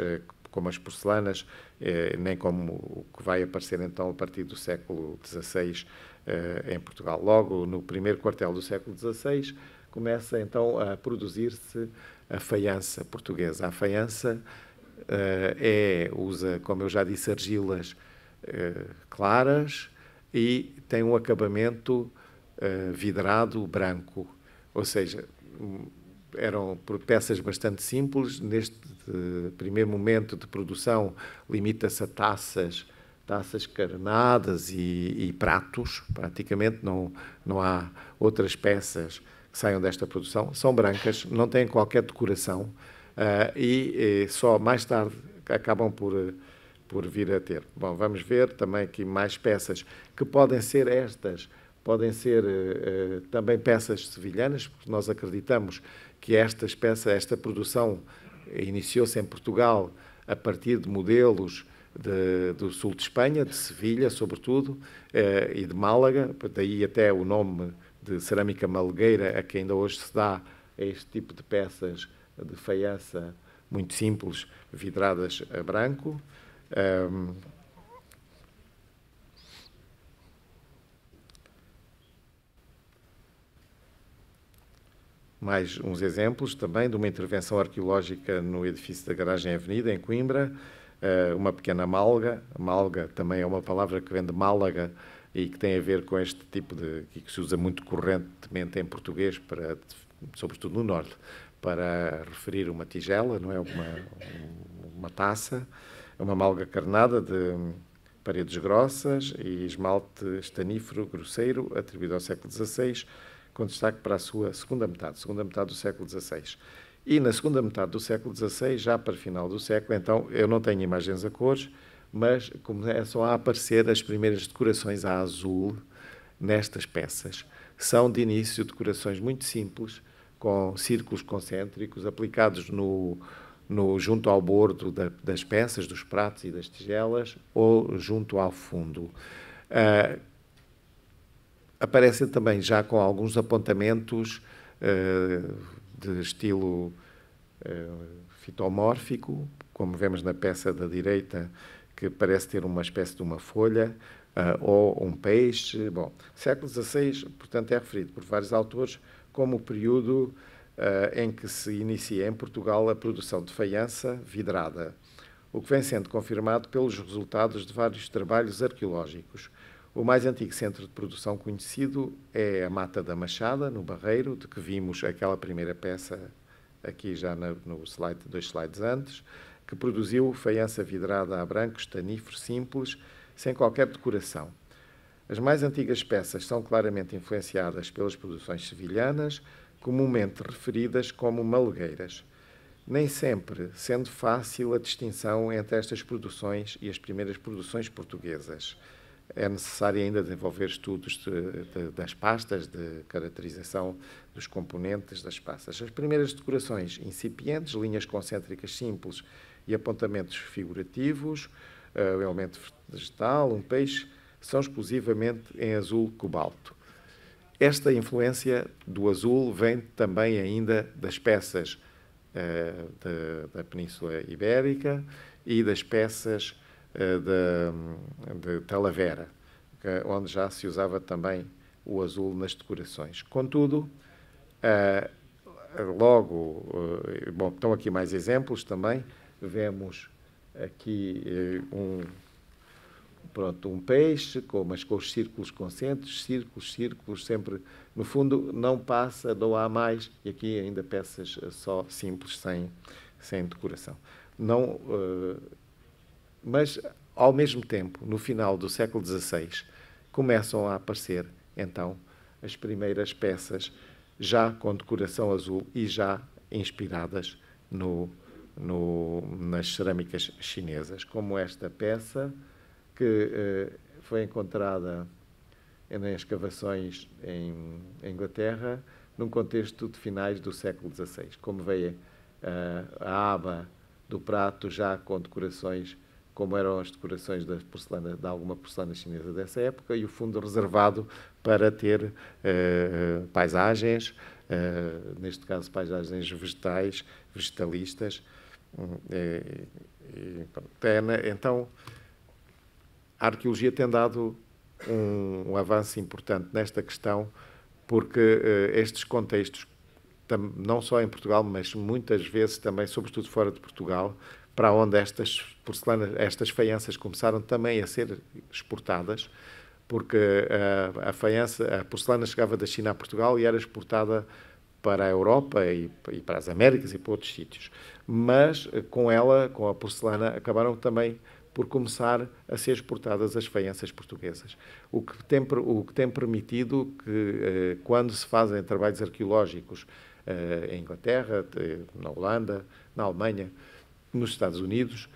como as porcelanas, nem como o que vai aparecer então a partir do século XVI em Portugal. Logo no primeiro quartel do século XVI começa então a produzir-se a faiança portuguesa. A faiança usa, como eu já disse, argilas claras e tem um acabamento vidrado branco, ou seja, eram peças bastante simples. Neste primeiro momento de produção, limita-se a taças carnadas e pratos, praticamente. Não há outras peças que saiam desta produção. São brancas, não têm qualquer decoração e só mais tarde acabam por vir a ter. Bom, vamos ver também aqui mais peças que podem ser podem ser também peças sevilhanas, porque nós acreditamos que esta produção iniciou-se em Portugal a partir de modelos do sul de Espanha, de Sevilha, sobretudo, e de Málaga, daí até o nome de cerâmica malegueira, a que ainda hoje se dá a este tipo de peças de faiança muito simples, vidradas a branco. Mais uns exemplos também de uma intervenção arqueológica no edifício da Garagem Avenida, em Coimbra, uma pequena malga. Malga também é uma palavra que vem de Málaga e que tem a ver com este tipo que se usa muito correntemente em português, sobretudo no Norte, para referir uma tigela, não é? Uma taça, uma malga carnada de paredes grossas e esmalte estanífero grosseiro, atribuído ao século XVI, com destaque para a sua segunda metade do século XVI. E na segunda metade do século XVI, já para o final do século, então, eu não tenho imagens a cores, mas começam a aparecer as primeiras decorações a azul nestas peças. São, de início, decorações muito simples, com círculos concêntricos aplicados junto ao bordo das peças, dos pratos e das tigelas, ou junto ao fundo. Aparecem também já com alguns apontamentos de estilo fitomórfico, como vemos na peça da direita, que parece ter uma espécie de uma folha, ou um peixe. Bom, século XVI, portanto, é referido por vários autores como o período em que se inicia em Portugal a produção de faiança vidrada, o que vem sendo confirmado pelos resultados de vários trabalhos arqueológicos. O mais antigo centro de produção conhecido é a Mata da Machada, no Barreiro, de que vimos aquela primeira peça aqui já no slide, 2 slides antes, que produziu faiança vidrada a branco, estanífero, simples, sem qualquer decoração. As mais antigas peças são claramente influenciadas pelas produções sevilhanas, comumente referidas como malegueiras, nem sempre sendo fácil a distinção entre estas produções e as primeiras produções portuguesas. É necessário ainda desenvolver estudos das pastas, de caracterização dos componentes das pastas. As primeiras decorações incipientes, linhas concêntricas simples e apontamentos figurativos, o elemento vegetal, um peixe, são exclusivamente em azul cobalto. Esta influência do azul vem também ainda das peças da Península Ibérica e das peças de Talavera, onde já se usava também o azul nas decorações. Contudo, Logo, bom, estão aqui mais exemplos também. Vemos aqui um peixe, mas com os círculos concêntricos, círculos, sempre, no fundo, não passa, não há mais, e aqui ainda peças só simples, sem decoração. Não, mas, ao mesmo tempo, no final do século XVI, começam a aparecer, então, as primeiras peças já com decoração azul e já inspiradas nas cerâmicas chinesas, como esta peça, que foi encontrada em escavações em Inglaterra, num contexto de finais do século XVI. Como veem, a aba do prato já com decorações, como eram as decorações da porcelana, de alguma porcelana chinesa dessa época, e o fundo reservado para ter paisagens, neste caso paisagens vegetais, vegetalistas. Então, a arqueologia tem dado um avanço importante nesta questão, porque estes contextos, não só em Portugal, mas muitas vezes também, sobretudo fora de Portugal, para onde estas porcelanas, estas faianças começaram também a ser exportadas, porque a porcelana chegava da China a Portugal e era exportada para a Europa e para as Américas e para outros sítios. Mas com a porcelana, acabaram também por começar a ser exportadas as faianças portuguesas. O que tem permitido que, quando se fazem trabalhos arqueológicos em Inglaterra, na Holanda, na Alemanha, nos Estados Unidos,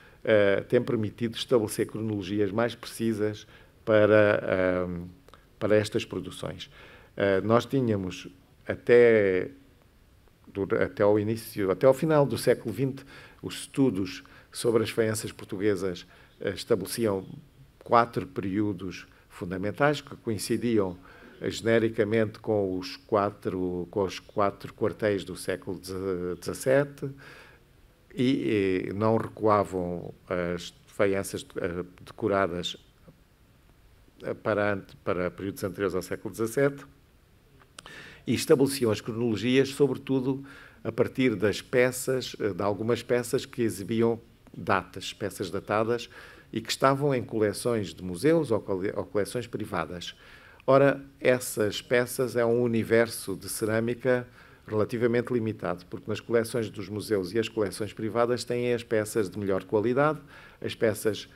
tem permitido estabelecer cronologias mais precisas para estas produções. Nós tínhamos até ao final do século XX, os estudos sobre as faianças portuguesas estabeleciam 4 períodos fundamentais que coincidiam genericamente com os quatro quartéis do século XVII e não recuavam as faianças decoradas para períodos anteriores ao século XVII, e estabeleciam as cronologias, sobretudo a partir das peças, de algumas peças que exibiam datas, peças datadas, e que estavam em coleções de museus ou coleções privadas. Ora, essas peças é um universo de cerâmica relativamente limitado, porque nas coleções dos museus e as coleções privadas têm as peças de melhor qualidade, as peças,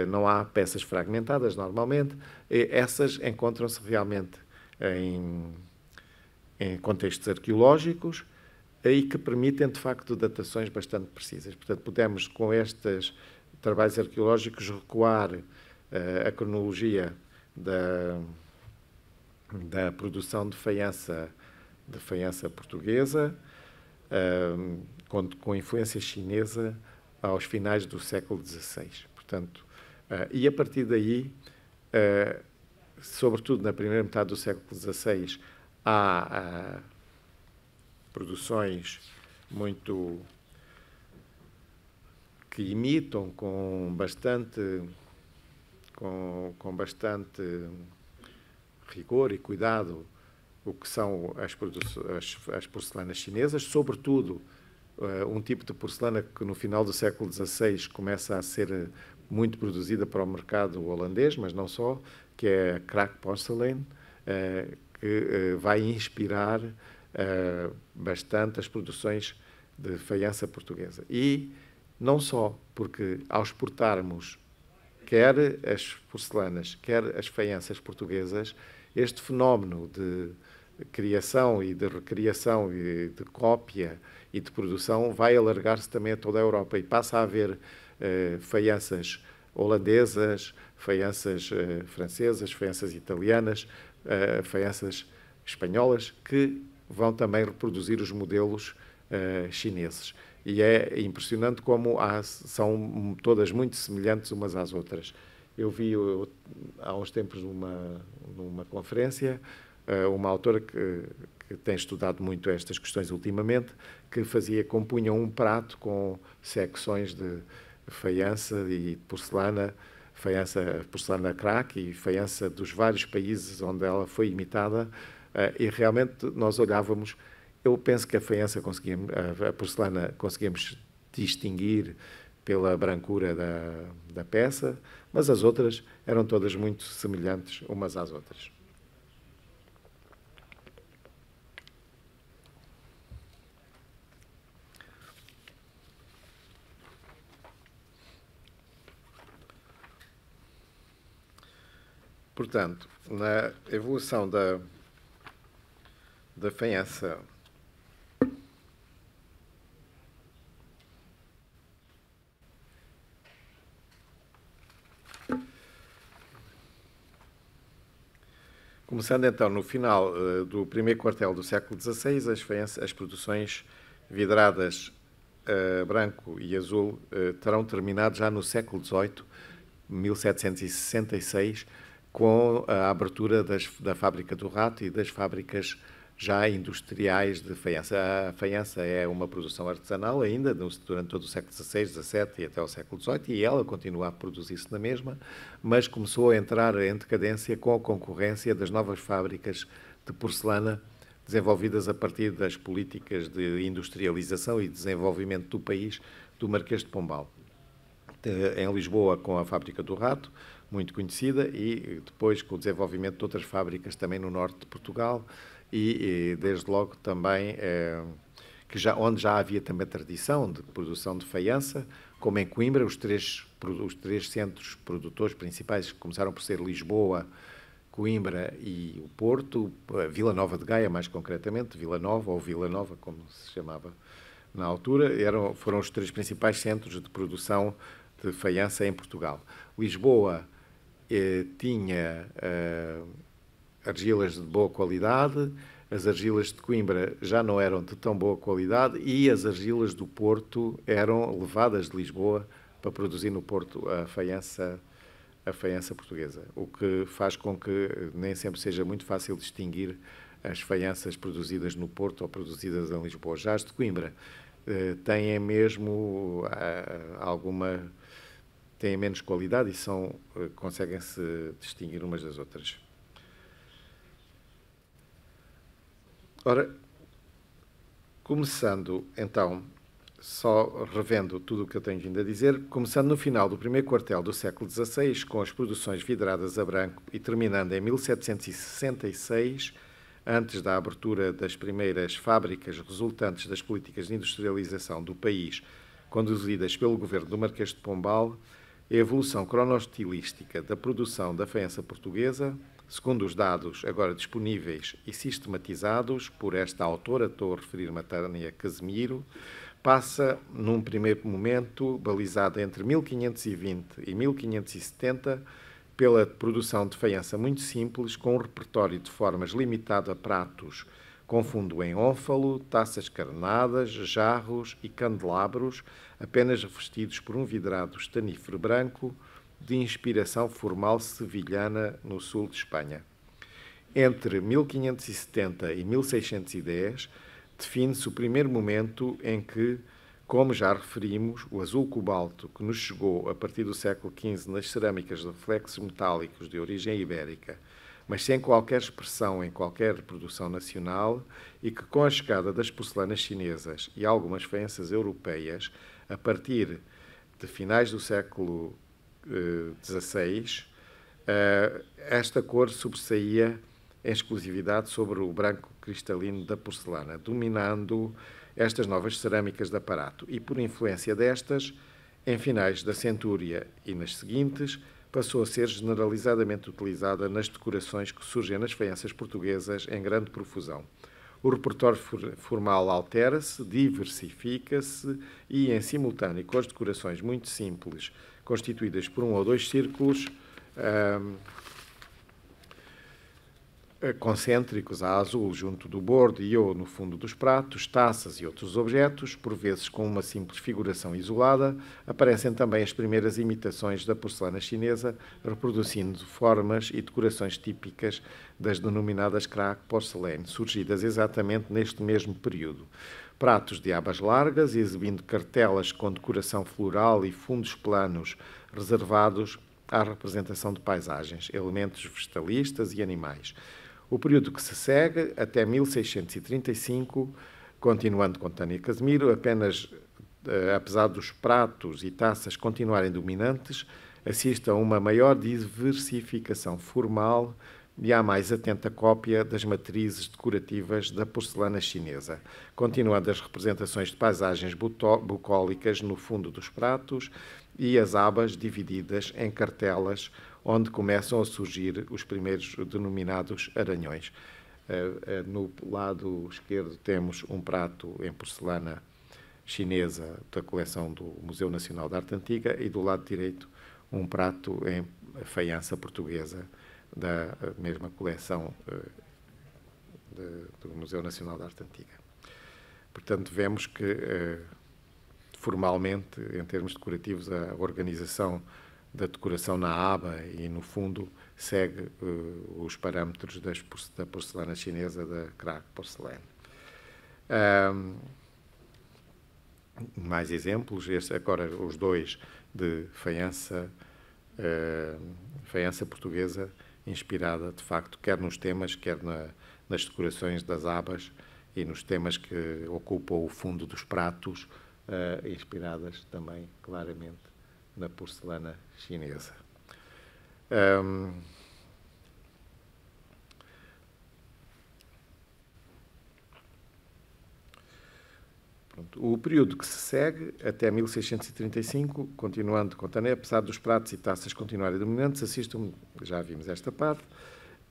não há peças fragmentadas normalmente, e essas encontram-se realmente em contextos arqueológicos e que permitem, de facto, datações bastante precisas. Portanto, podemos, com estes trabalhos arqueológicos, recuar a cronologia da produção de faiança portuguesa, com influência chinesa aos finais do século XVI. Portanto, e a partir daí, sobretudo na primeira metade do século XVI, há produções muito que imitam com bastante rigor e cuidado o que são as porcelanas chinesas, sobretudo um tipo de porcelana que no final do século XVI começa a ser muito produzida para o mercado holandês, mas não só, que é a Krak Porcelain, que vai inspirar bastante as produções de faiança portuguesa. E não só, porque ao exportarmos quer as porcelanas, quer as faianças portuguesas, este fenómeno de criação e de recriação e de cópia e de produção vai alargar-se também a toda a Europa e passa a haver faianças holandesas, faianças francesas, faianças italianas, faianças espanholas, que vão também reproduzir os modelos chineses. E é impressionante como são todas muito semelhantes umas às outras. Eu vi há uns tempos numa conferência uma autora que tem estudado muito estas questões ultimamente, que compunha um prato com secções de faiança e porcelana, porcelana Krak e faiança dos vários países onde ela foi imitada, e realmente nós olhávamos Eu penso que a faiança, a porcelana, conseguimos distinguir pela brancura da peça, mas as outras eram todas muito semelhantes umas às outras. Portanto, na evolução da faiança começando então no final do primeiro quartel do século XVI, as produções vidradas branco e azul terão terminado já no século XVIII, 1766, com a abertura da fábrica do Rato e das fábricas já industriais de faiança. A faiança é uma produção artesanal ainda, durante todo o século XVI, XVII e até o século XVIII, e ela continua a produzir-se na mesma, mas começou a entrar em decadência com a concorrência das novas fábricas de porcelana desenvolvidas a partir das políticas de industrialização e desenvolvimento do país do Marquês de Pombal. Em Lisboa, com a fábrica do Rato, muito conhecida, e depois com o desenvolvimento de outras fábricas também no norte de Portugal, e desde logo também onde já havia também tradição de produção de faiança, como em Coimbra, os três centros produtores principais começaram por ser Lisboa, Coimbra e o Porto, Vila Nova de Gaia, mais concretamente, Vila Nova, ou Vila Nova, como se chamava na altura, foram os três principais centros de produção de faiança em Portugal. Lisboa tinha argilas de boa qualidade, as argilas de Coimbra já não eram de tão boa qualidade e as argilas do Porto eram levadas de Lisboa para produzir no Porto a faiança portuguesa, o que faz com que nem sempre seja muito fácil distinguir as faianças produzidas no Porto ou produzidas em Lisboa. Já as de Coimbra têm mesmo têm menos qualidade e conseguem-se distinguir umas das outras. Ora, começando então, só revendo tudo o que eu tenho vindo a dizer, começando no final do primeiro quartel do século XVI, com as produções vidradas a branco e terminando em 1766, antes da abertura das primeiras fábricas resultantes das políticas de industrialização do país, conduzidas pelo governo do Marquês de Pombal, a evolução cronoestilística da produção da faiança portuguesa, segundo os dados agora disponíveis e sistematizados por esta autora, estou a referir-me a Tânia Casemiro, passa, num primeiro momento, balizada entre 1520 e 1570, pela produção de faiança muito simples, com um repertório de formas limitado a pratos com fundo em ónfalo, taças carnadas, jarros e candelabros, apenas revestidos por um vidrado estanífero branco, de inspiração formal sevilhana no sul de Espanha. Entre 1570 e 1610, define-se o primeiro momento em que, como já referimos, o azul cobalto, que nos chegou a partir do século XV nas cerâmicas de reflexos metálicos de origem ibérica, mas sem qualquer expressão em qualquer produção nacional, e que, com a chegada das porcelanas chinesas e algumas faianças europeias, a partir de finais do século XVI, esta cor sobressaía em exclusividade sobre o branco cristalino da porcelana, dominando estas novas cerâmicas de aparato. E, por influência destas, em finais da centúria e nas seguintes, passou a ser generalizadamente utilizada nas decorações que surgem nas faianças portuguesas em grande profusão. O repertório formal altera-se, diversifica-se e, em simultâneo com as decorações muito simples, constituídas por um ou dois círculos concêntricos a azul junto do bordo e ou no fundo dos pratos, taças e outros objetos, por vezes com uma simples figuração isolada, aparecem também as primeiras imitações da porcelana chinesa, reproduzindo formas e decorações típicas das denominadas craque porcelaine, surgidas exatamente neste mesmo período. Pratos de abas largas, exibindo cartelas com decoração floral e fundos planos reservados à representação de paisagens, elementos vegetalistas e animais. O período que se segue, até 1635, continuando com Tânia Casemiro, apenas, apesar dos pratos e taças continuarem dominantes, assiste a uma maior diversificação formal e à mais atenta cópia das matrizes decorativas da porcelana chinesa, continuando as representações de paisagens bucólicas no fundo dos pratos e as abas divididas em cartelas, onde começam a surgir os primeiros denominados aranhões. No lado esquerdo temos um prato em porcelana chinesa da coleção do Museu Nacional de Arte Antiga e do lado direito um prato em faiança portuguesa da mesma coleção do Museu Nacional de Arte Antiga. Portanto, vemos que, formalmente, em termos decorativos, a organização da decoração na aba e no fundo segue os parâmetros da porcelana chinesa da Krak Porcelain. Mais exemplos, agora os dois de faiança portuguesa, inspirada, de facto, quer nos temas, quer nas decorações das abas e nos temas que ocupam o fundo dos pratos, inspiradas também, claramente, na porcelana chinesa. O período que se segue, até 1635, continuando com Tânia, apesar dos pratos e taças continuarem dominantes, já vimos esta parte,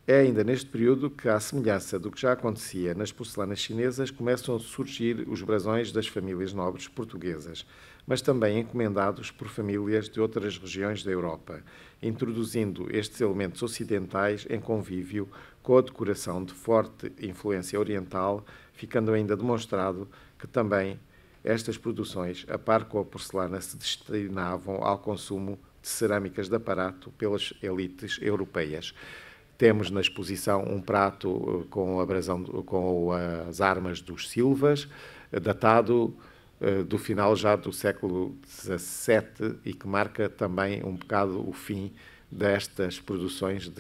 é ainda neste período que, à semelhança do que já acontecia nas porcelanas chinesas, começam a surgir os brasões das famílias nobres portuguesas, mas também encomendados por famílias de outras regiões da Europa, introduzindo estes elementos ocidentais em convívio com a decoração de forte influência oriental, ficando ainda demonstrado que também estas produções, a par com a porcelana, se destinavam ao consumo de cerâmicas de aparato pelas elites europeias. Temos na exposição um prato com as armas dos Silvas, datado do final já do século XVII e que marca também um bocado o fim destas produções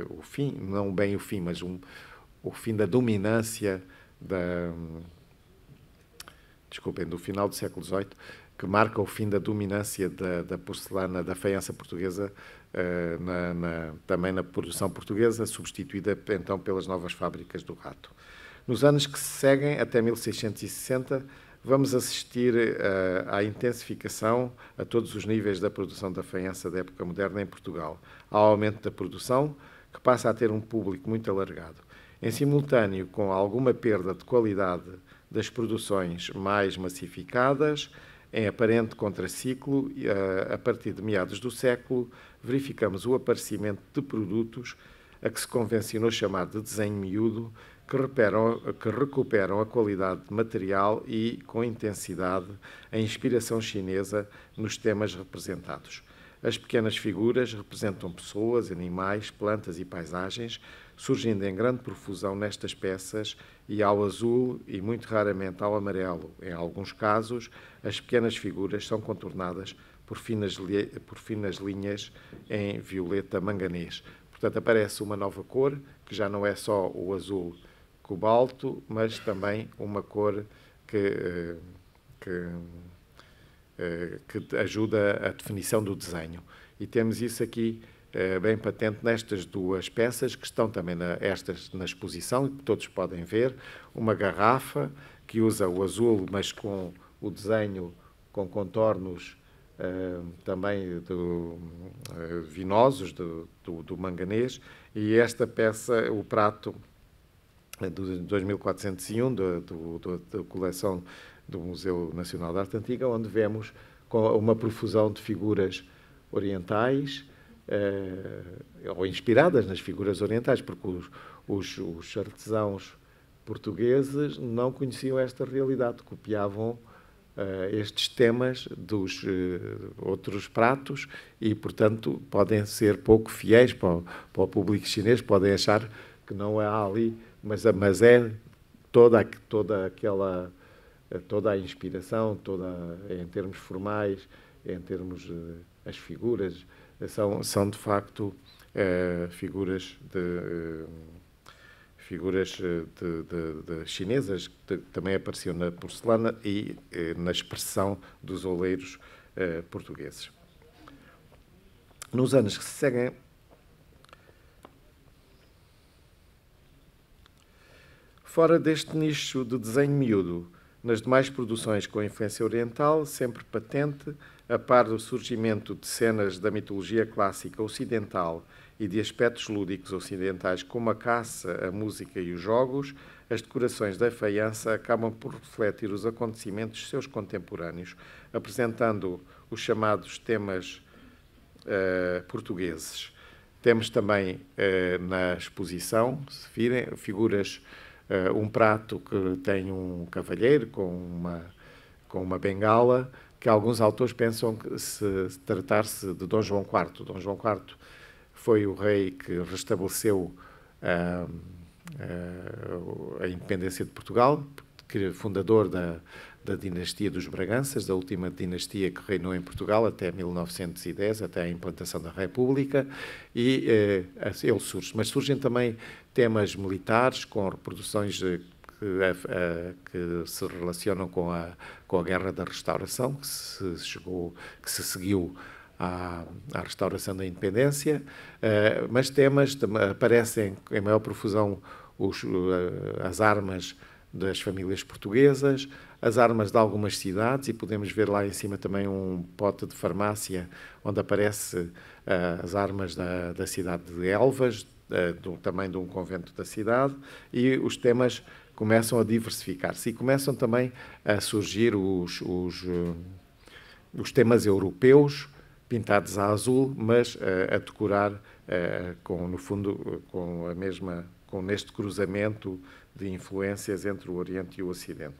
o fim, não bem o fim, mas o fim da dominância do final do século XVIII, que marca o fim da dominância da porcelana, da faiança portuguesa, também na produção portuguesa, substituída então pelas novas fábricas do Rato. Nos anos que se seguem, até 1660, vamos assistir à intensificação a todos os níveis da produção da faiança da época moderna em Portugal, ao aumento da produção, que passa a ter um público muito alargado. Em simultâneo com alguma perda de qualidade das produções mais massificadas, em aparente contraciclo, a partir de meados do século, verificamos o aparecimento de produtos a que se convencionou chamar de desenho miúdo, que recuperam a qualidade material e, com intensidade, a inspiração chinesa nos temas representados. As pequenas figuras representam pessoas, animais, plantas e paisagens, surgindo em grande profusão nestas peças e ao azul e, muito raramente, ao amarelo. Em alguns casos, as pequenas figuras são contornadas por finas linhas em violeta manganês. Portanto, aparece uma nova cor, que já não é só o azul cobalto, mas também uma cor que ajuda a definição do desenho. E temos isso aqui bem patente nestas duas peças, que estão também na exposição, e que todos podem ver. Uma garrafa que usa o azul, mas com o desenho com contornos também vinosos do manganês, e esta peça, o prato de 2401, da coleção do Museu Nacional de Arte Antiga, onde vemos uma profusão de figuras orientais, ou inspiradas nas figuras orientais, porque os artesãos portugueses não conheciam esta realidade, copiavam estes temas dos outros pratos e, portanto, podem ser pouco fiéis para o público chinês, podem achar que não há ali, mas é toda a inspiração, em termos formais, em termos as figuras, são de facto figuras figuras chinesas, que também apareciam na porcelana e na expressão dos oleiros portugueses. Nos anos que se seguem, fora deste nicho de desenho miúdo, nas demais produções com influência oriental, sempre patente, a par do surgimento de cenas da mitologia clássica ocidental e de aspectos lúdicos ocidentais como a caça, a música e os jogos, as decorações da faiança acabam por refletir os acontecimentos seus contemporâneos, apresentando os chamados temas portugueses. Temos também na exposição, se virem, figuras, um prato que tem um cavalheiro com uma bengala, que alguns autores pensam que se tratar-se de Dom João IV. Dom João IV foi o rei que restabeleceu a independência de Portugal, fundador da dinastia dos Braganças, da última dinastia que reinou em Portugal até 1910, até a implantação da República, e ele surge. Mas surgem também temas militares, com reproduções que se relacionam com a Guerra da Restauração, que se seguiu à restauração da independência, mas temas aparecem em maior profusão as armas das famílias portuguesas, as armas de algumas cidades, e podemos ver lá em cima também um pote de farmácia onde aparece as armas da cidade de Elvas, também de um convento da cidade, e os temas começam a diversificar-se e começam também a surgir os temas europeus pintados a azul, mas a decorar no fundo com neste cruzamento de influências entre o Oriente e o Ocidente.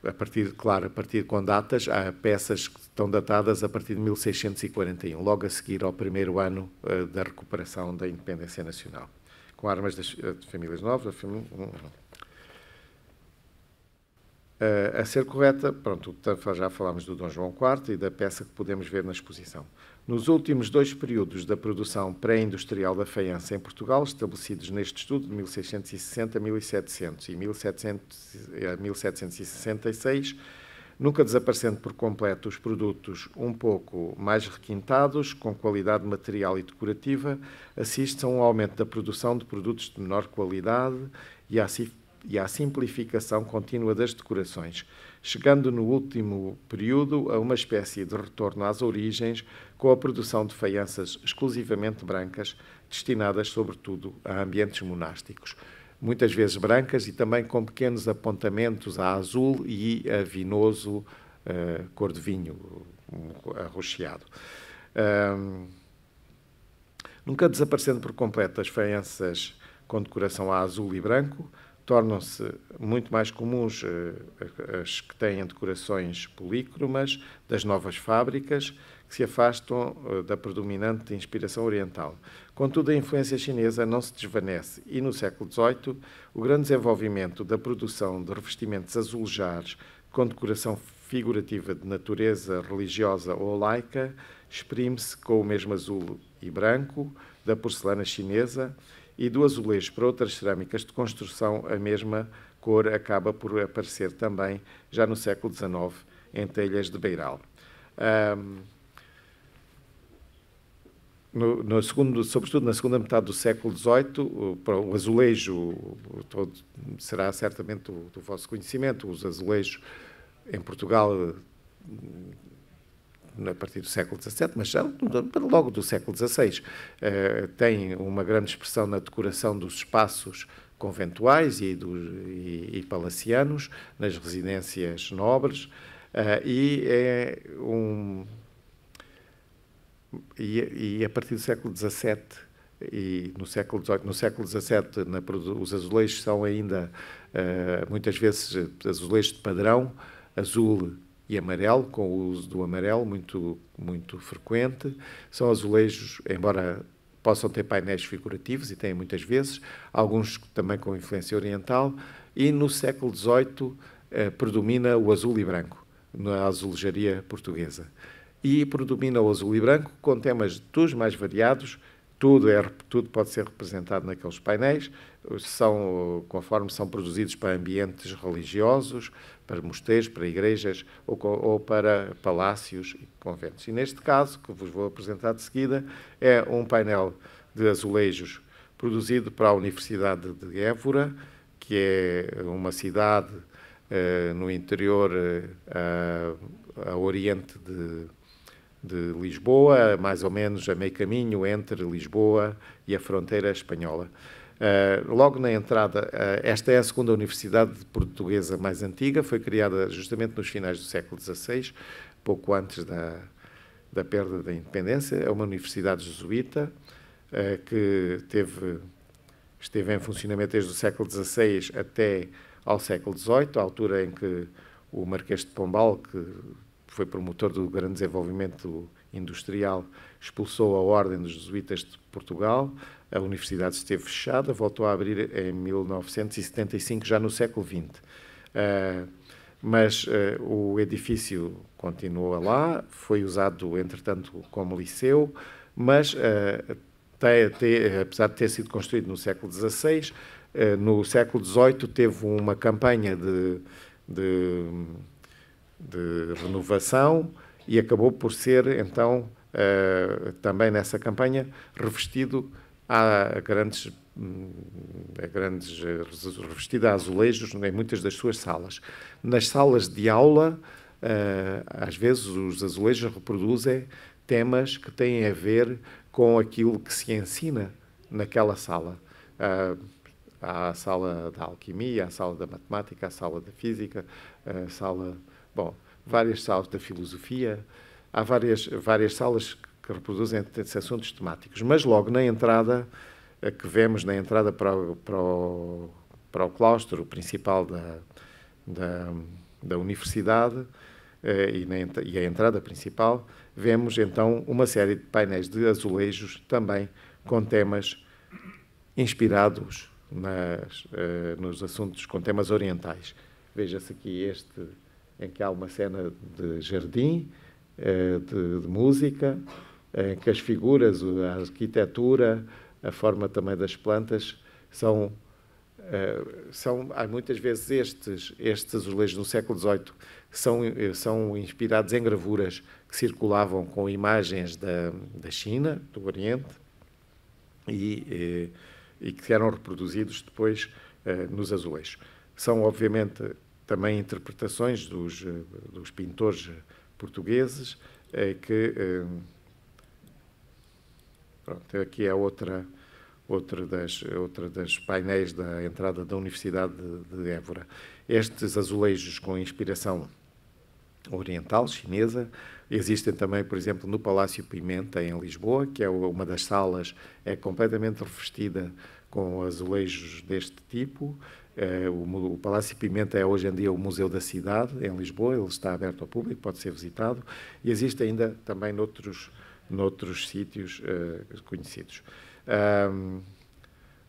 A partir com datas, há peças que estão datadas a partir de 1641, logo a seguir ao primeiro ano da recuperação da independência nacional, com armas das famílias novas. A ser correta, pronto, já falámos do Dom João IV e da peça que podemos ver na exposição. Nos últimos dois períodos da produção pré-industrial da faiança em Portugal, estabelecidos neste estudo, de 1660 a 1700 e 1700 a 1766, nunca desaparecendo por completo os produtos um pouco mais requintados, com qualidade material e decorativa, assiste-se a um aumento da produção de produtos de menor qualidade e à simplificação contínua das decorações, chegando no último período a uma espécie de retorno às origens, com a produção de faianças exclusivamente brancas, destinadas sobretudo a ambientes monásticos. Muitas vezes brancas e também com pequenos apontamentos a azul e a vinoso, cor de vinho, arroxeado. Nunca desaparecendo por completo as faianças com decoração a azul e branco, tornam-se muito mais comuns as que têm decorações polícromas das novas fábricas, que se afastam da predominante inspiração oriental. Contudo, a influência chinesa não se desvanece e, no século XVIII, o grande desenvolvimento da produção de revestimentos azulejares com decoração figurativa de natureza religiosa ou laica exprime-se com o mesmo azul e branco da porcelana chinesa, e do azulejo para outras cerâmicas de construção, a mesma cor acaba por aparecer também, já no século XIX, em telhas de beiral. Sobretudo na segunda metade do século XVIII, o azulejo será certamente do vosso conhecimento. Os azulejos em Portugal a partir do século XVII, mas já logo do século XVI, tem uma grande expressão na decoração dos espaços conventuais e palacianos, nas residências nobres, e a partir do século XVII e no século XVII, os azulejos são ainda, muitas vezes, azulejos de padrão, azul e amarelo, com o uso do amarelo muito, muito frequente. São azulejos, embora possam ter painéis figurativos, e têm muitas vezes, alguns também com influência oriental, e no século XVIII predomina o azul e branco, na azulejaria portuguesa. E predomina o azul e branco com temas dos mais variados, tudo pode ser representado naqueles painéis, conforme são produzidos para ambientes religiosos, para mosteiros, para igrejas ou para palácios e conventos. E neste caso, que vos vou apresentar de seguida, é um painel de azulejos produzido para a Universidade de Évora, que é uma cidade no interior, a oriente de Lisboa, mais ou menos a meio caminho entre Lisboa e a fronteira espanhola. Logo na entrada, esta é a segunda universidade portuguesa mais antiga, foi criada justamente nos finais do século XVI, pouco antes da perda da independência. É uma universidade jesuíta que esteve em funcionamento desde o século XVI até ao século XVIII, a altura em que o Marquês de Pombal, que foi promotor do grande desenvolvimento industrial, expulsou a Ordem dos Jesuítas de Portugal. A universidade esteve fechada, voltou a abrir em 1975, já no século XX. Mas o edifício continua lá, foi usado, entretanto, como liceu, mas, apesar de ter sido construído no século XVI, no século XVIII teve uma campanha de renovação e acabou por ser, então, também nessa campanha, revestido revestido a azulejos em muitas das suas salas. Nas salas de aula, às vezes os azulejos reproduzem temas que têm a ver com aquilo que se ensina naquela sala. Há a sala da alquimia, a sala da matemática, a sala da física, a sala... Bom, várias salas da filosofia. Há várias salas que reproduzem esses assuntos temáticos. Mas logo na entrada, que vemos na entrada para o claustro principal da universidade e a entrada principal, vemos então uma série de painéis de azulejos também com temas inspirados nos assuntos, com temas orientais. Veja-se aqui este em que há uma cena de jardim, de música, em que as figuras, a arquitetura, a forma também das plantas há muitas vezes estes azulejos no século XVIII são inspirados em gravuras que circulavam com imagens da China, do Oriente, e que eram reproduzidos depois nos azulejos. São, obviamente, também interpretações dos pintores portugueses, pronto, aqui é outra das painéis da entrada da Universidade de Évora. Estes azulejos com inspiração oriental, chinesa, existem também, por exemplo, no Palácio Pimenta, em Lisboa, que é uma das salas, é completamente revestida com azulejos deste tipo. O Palácio Pimenta é hoje em dia o Museu da Cidade, em Lisboa, ele está aberto ao público, pode ser visitado, e existe ainda também noutros sítios conhecidos.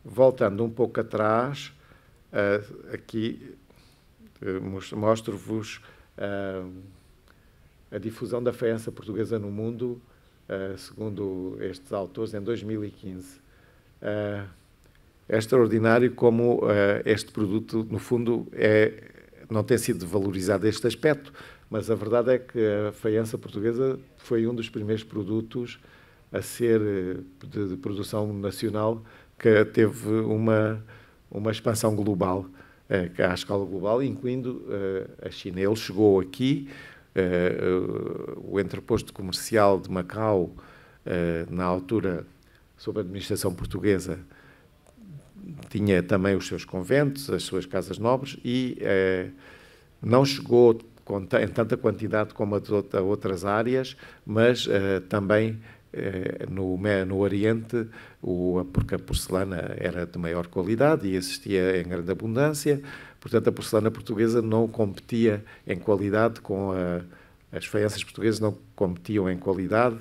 Voltando um pouco atrás, aqui mostro-vos a difusão da faiança portuguesa no mundo, segundo estes autores, em 2015. É extraordinário como este produto, no fundo, não tem sido valorizado este aspecto, mas a verdade é que a faiança portuguesa foi um dos primeiros produtos a ser de produção nacional que teve uma expansão global, à escala global, incluindo a China. Ele chegou aqui, o entreposto comercial de Macau, na altura, sob a administração portuguesa, tinha também os seus conventos, as suas casas nobres, e não chegou em tanta quantidade como a outras áreas, mas também no Oriente, porque a porcelana era de maior qualidade e existia em grande abundância, portanto a porcelana portuguesa não competia em qualidade as faianças portuguesas não competiam em qualidade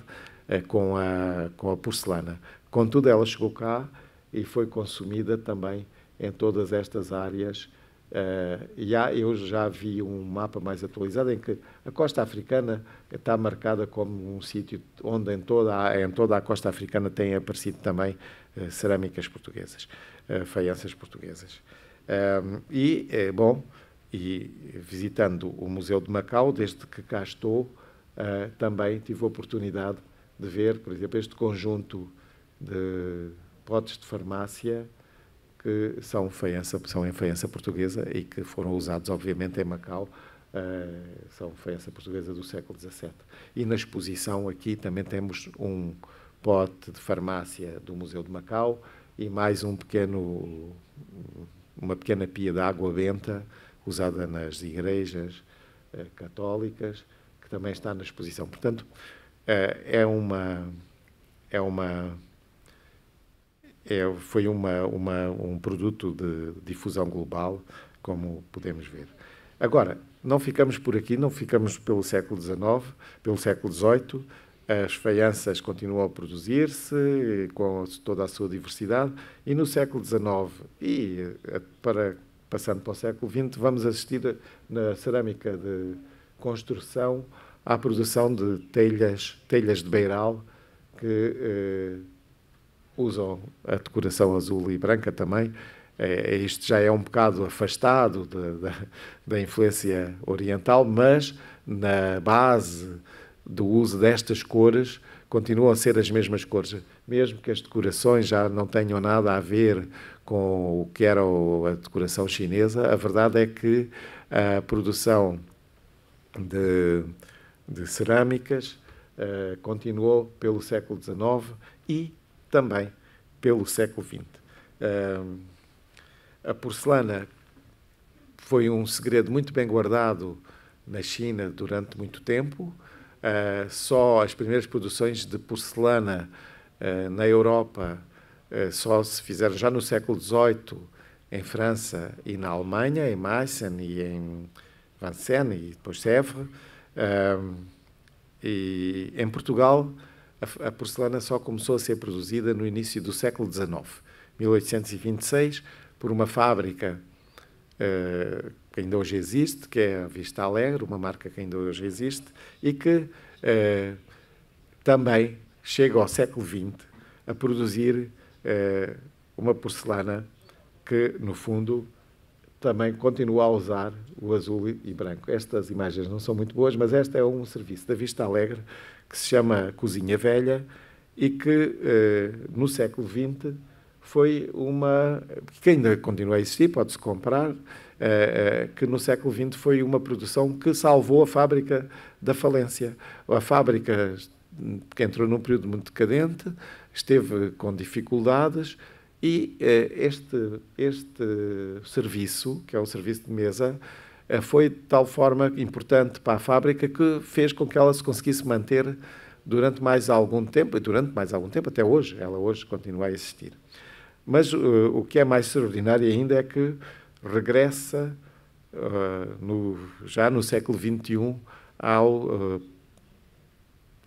com a porcelana. Contudo, ela chegou cá e foi consumida também em todas estas áreas Eu já vi um mapa mais atualizado em que a costa africana está marcada como um sítio onde em toda a costa africana têm aparecido também cerâmicas portuguesas, faianças portuguesas. E visitando o Museu de Macau, desde que cá estou, também tive a oportunidade de ver, por exemplo, este conjunto de potes de farmácia que são em faiança portuguesa e que foram usados, obviamente, em Macau. São faiança portuguesa do século XVII. E na exposição aqui também temos um pote de farmácia do Museu de Macau e mais uma pequena pia de água benta usada nas igrejas católicas, que também está na exposição. Portanto, foi um produto de difusão global, como podemos ver. Agora, não ficamos por aqui, não ficamos pelo século XIX, pelo século XVIII. As faianças continuam a produzir-se com toda a sua diversidade, e no século XIX passando para o século XX, vamos assistir na cerâmica de construção à produção de telhas de beiral que usam a decoração azul e branca também. Isto já é um bocado afastado da influência oriental, mas na base do uso destas cores continuam a ser as mesmas cores, mesmo que as decorações já não tenham nada a ver com o que era a decoração chinesa. A verdade é que a produção de cerâmicas continuou pelo século XIX e também pelo século XX. A porcelana foi um segredo muito bem guardado na China durante muito tempo. Só as primeiras produções de porcelana na Europa só se fizeram já no século XVIII, em França e na Alemanha, em Meissen e em Vincennes e depois Sèvres. E em Portugal, a porcelana só começou a ser produzida no início do século XIX, 1826, por uma fábrica que ainda hoje existe, que é a Vista Alegre, uma marca que ainda hoje existe, e que também chega ao século XX a produzir uma porcelana que, no fundo, também continua a usar o azul e branco. Estas imagens não são muito boas, mas este é um serviço da Vista Alegre que se chama Cozinha Velha e que, no século XX, foi que ainda continua a existir, pode-se comprar, que no século XX foi uma produção que salvou a fábrica da falência. A fábrica que entrou num período muito decadente, esteve com dificuldades e este serviço, que é o serviço de mesa, foi de tal forma importante para a fábrica que fez com que ela se conseguisse manter durante mais algum tempo, até hoje. Ela hoje continua a existir. Mas o que é mais extraordinário ainda é que regressa, já no século XXI,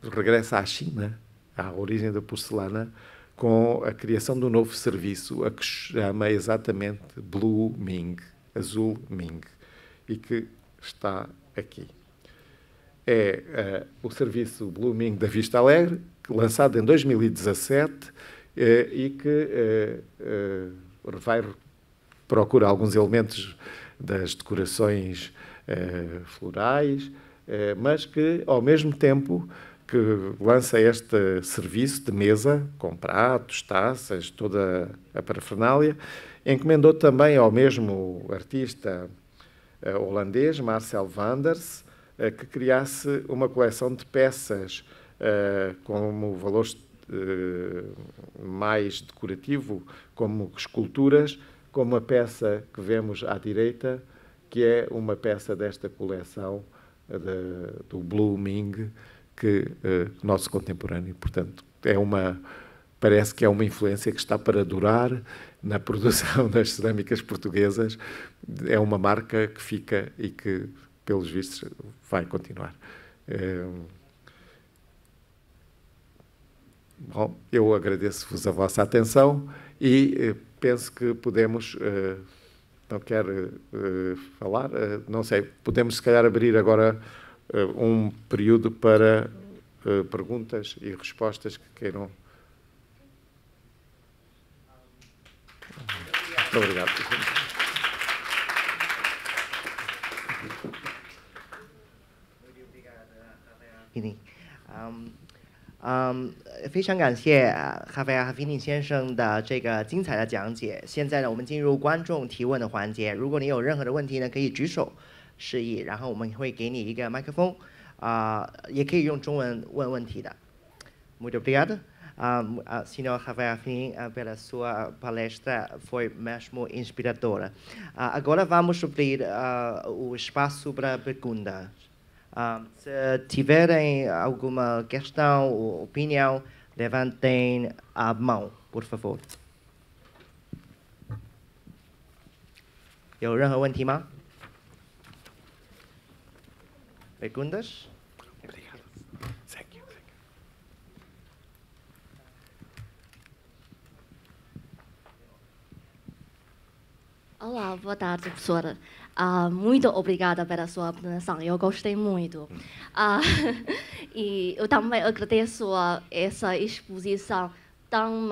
regressa à China, à origem da porcelana, com a criação de um novo serviço, a que se chama exatamente Blue Ming, azul Ming, e que está aqui. É o serviço Blue Ming da Vista Alegre, lançado em 2017, e que procura alguns elementos das decorações florais, mas que, ao mesmo tempo que lança este serviço de mesa, com pratos, taças, toda a parafernália, encomendou também ao mesmo artista holandês, Marcel Wanders, que criasse uma coleção de peças como valor mais decorativo, como esculturas, como a peça que vemos à direita, que é uma peça desta coleção do Blue Ming, que nosso contemporâneo. Portanto, parece que é uma influência que está para durar na produção das cerâmicas portuguesas. É uma marca que fica e que, pelos vistos, vai continuar. Bom, eu agradeço-vos a vossa atenção e penso que podemos não quer falar? Não sei, podemos se calhar abrir agora um período para perguntas e respostas que queiram. Muito obrigado. Muito 非常感谢哈菲尔·哈菲尼先生的这个精彩的讲解。现在呢，我们进入观众提问的环节。如果你有任何的问题呢，可以举手示意，然后我们会给你一个麦克风，也可以用中文问问题的。Muito obrigado, Sr. Rafael Afim, pela sua palestra, foi mesmo inspiradora. Agora vamos abrir o espaço para perguntas. Se tiverem alguma questão ou opinião, levantem a mão, por favor. 有任何问题吗 ？Perguntas? Obrigado. Thank you. Olá, boa tarde, professora. Muito obrigada pela sua apresentação, eu gostei muito. E eu também agradeço a essa exposição tão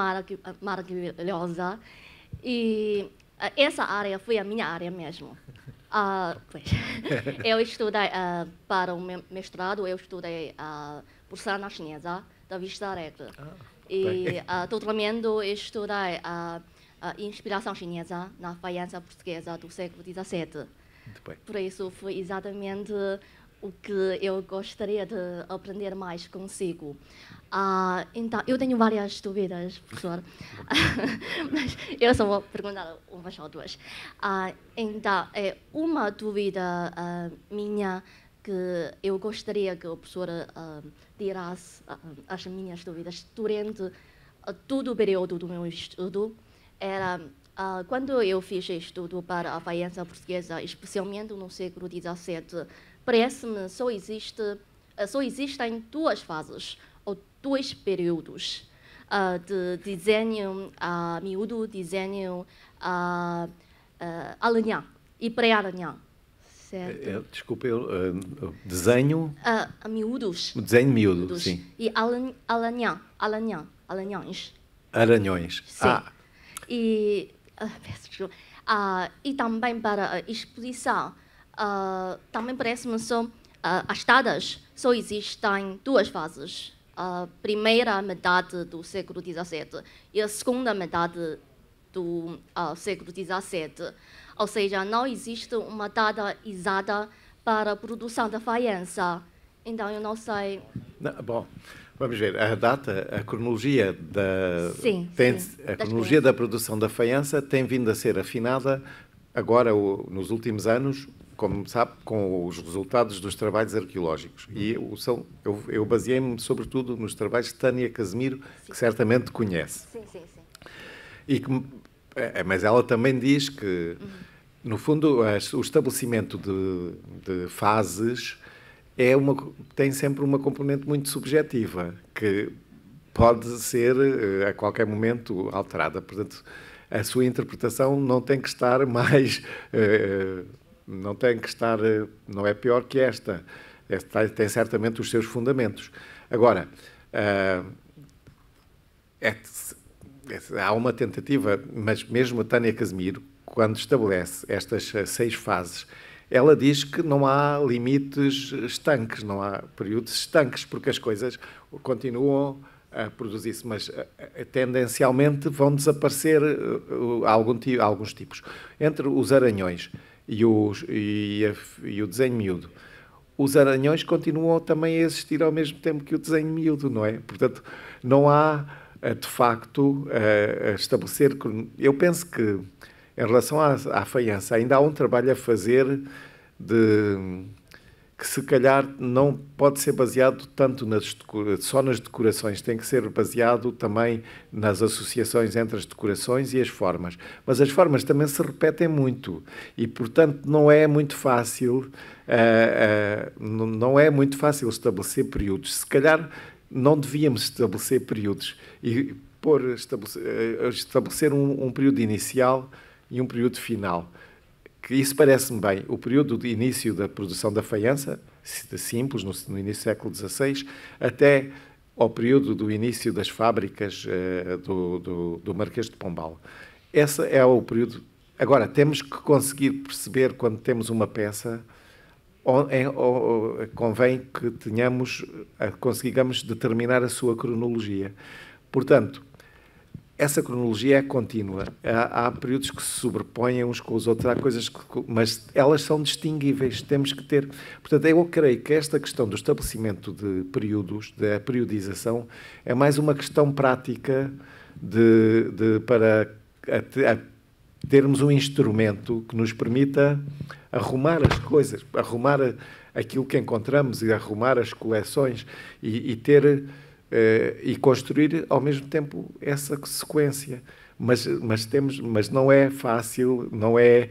maravilhosa. E essa área foi a minha área mesmo. Eu estudei para o mestrado, eu estudei porcelana chinesa da Vista Alegre. E doutoramento eu estudei inspiração chinesa na faiança portuguesa do século XVII. Por isso, foi exatamente o que eu gostaria de aprender mais consigo. Então, eu tenho várias dúvidas, professor, mas eu só vou perguntar umas ou duas. Então, uma dúvida minha que eu gostaria que o professor tirasse as minhas dúvidas durante todo o período do meu estudo. Era quando eu fiz estudo para a faiança portuguesa, especialmente no século XVII, parece-me só existem duas fases ou dois períodos de desenho miúdo, desenho alinhar e pré-alinhar. Desculpe, desenho... miúdos. Desenho miúdo, sim. E aranhões. Aranhões. Sim. E também para a exposição, também parece-me só as datas só existem duas fases. A primeira metade do século XVII e a segunda metade do século XVII. Ou seja, não existe uma data exata para a produção da faiança. Então, eu não sei... Bom, vamos ver. A data, a cronologia cronologia da produção da faiança tem vindo a ser afinada agora, nos últimos anos, como sabe, com os resultados dos trabalhos arqueológicos. E eu baseei-me, sobretudo, nos trabalhos de Tânia Casemiro, que certamente conhece. Sim. Mas ela também diz que, no fundo, o estabelecimento de fases tem sempre uma componente muito subjetiva, que pode ser, a qualquer momento, alterada. Portanto, a sua interpretação não tem que estar mais... não é pior que esta. Esta tem certamente os seus fundamentos. Agora, há uma tentativa, mas mesmo a Tânia Casemiro, quando estabelece estas 6 fases, ela diz que não há limites estanques, não há períodos estanques, porque as coisas continuam a produzir-se, mas tendencialmente vão desaparecer alguns tipos. Entre os aranhões e o desenho miúdo, os aranhões continuam também a existir ao mesmo tempo que o desenho miúdo, não é? Portanto, não há, de facto, a estabelecer... Eu penso que, em relação à faiança, ainda há um trabalho a fazer que, se calhar, não pode ser baseado tanto só nas decorações, tem que ser baseado também nas associações entre as decorações e as formas. Mas as formas também se repetem muito e, portanto, não é muito fácil estabelecer períodos. Se calhar, não devíamos estabelecer períodos e estabelecer um período inicial e um período final. que isso parece-me bem. O período de início da produção da faiança, simples, no início do século XVI, até ao período do início das fábricas do Marquês de Pombal. Esse é o período. Agora, temos que conseguir perceber, quando temos uma peça, convém que consigamos determinar a sua cronologia. Portanto, essa cronologia é contínua. Há períodos que se sobrepõem uns com os outros, há coisas mas elas são distinguíveis, temos que ter... Portanto, eu creio que esta questão do estabelecimento de períodos, da periodização, é mais uma questão prática para termos um instrumento que nos permita arrumar as coisas, arrumar aquilo que encontramos e arrumar as coleções e construir ao mesmo tempo essa sequência. Mas não é fácil, não é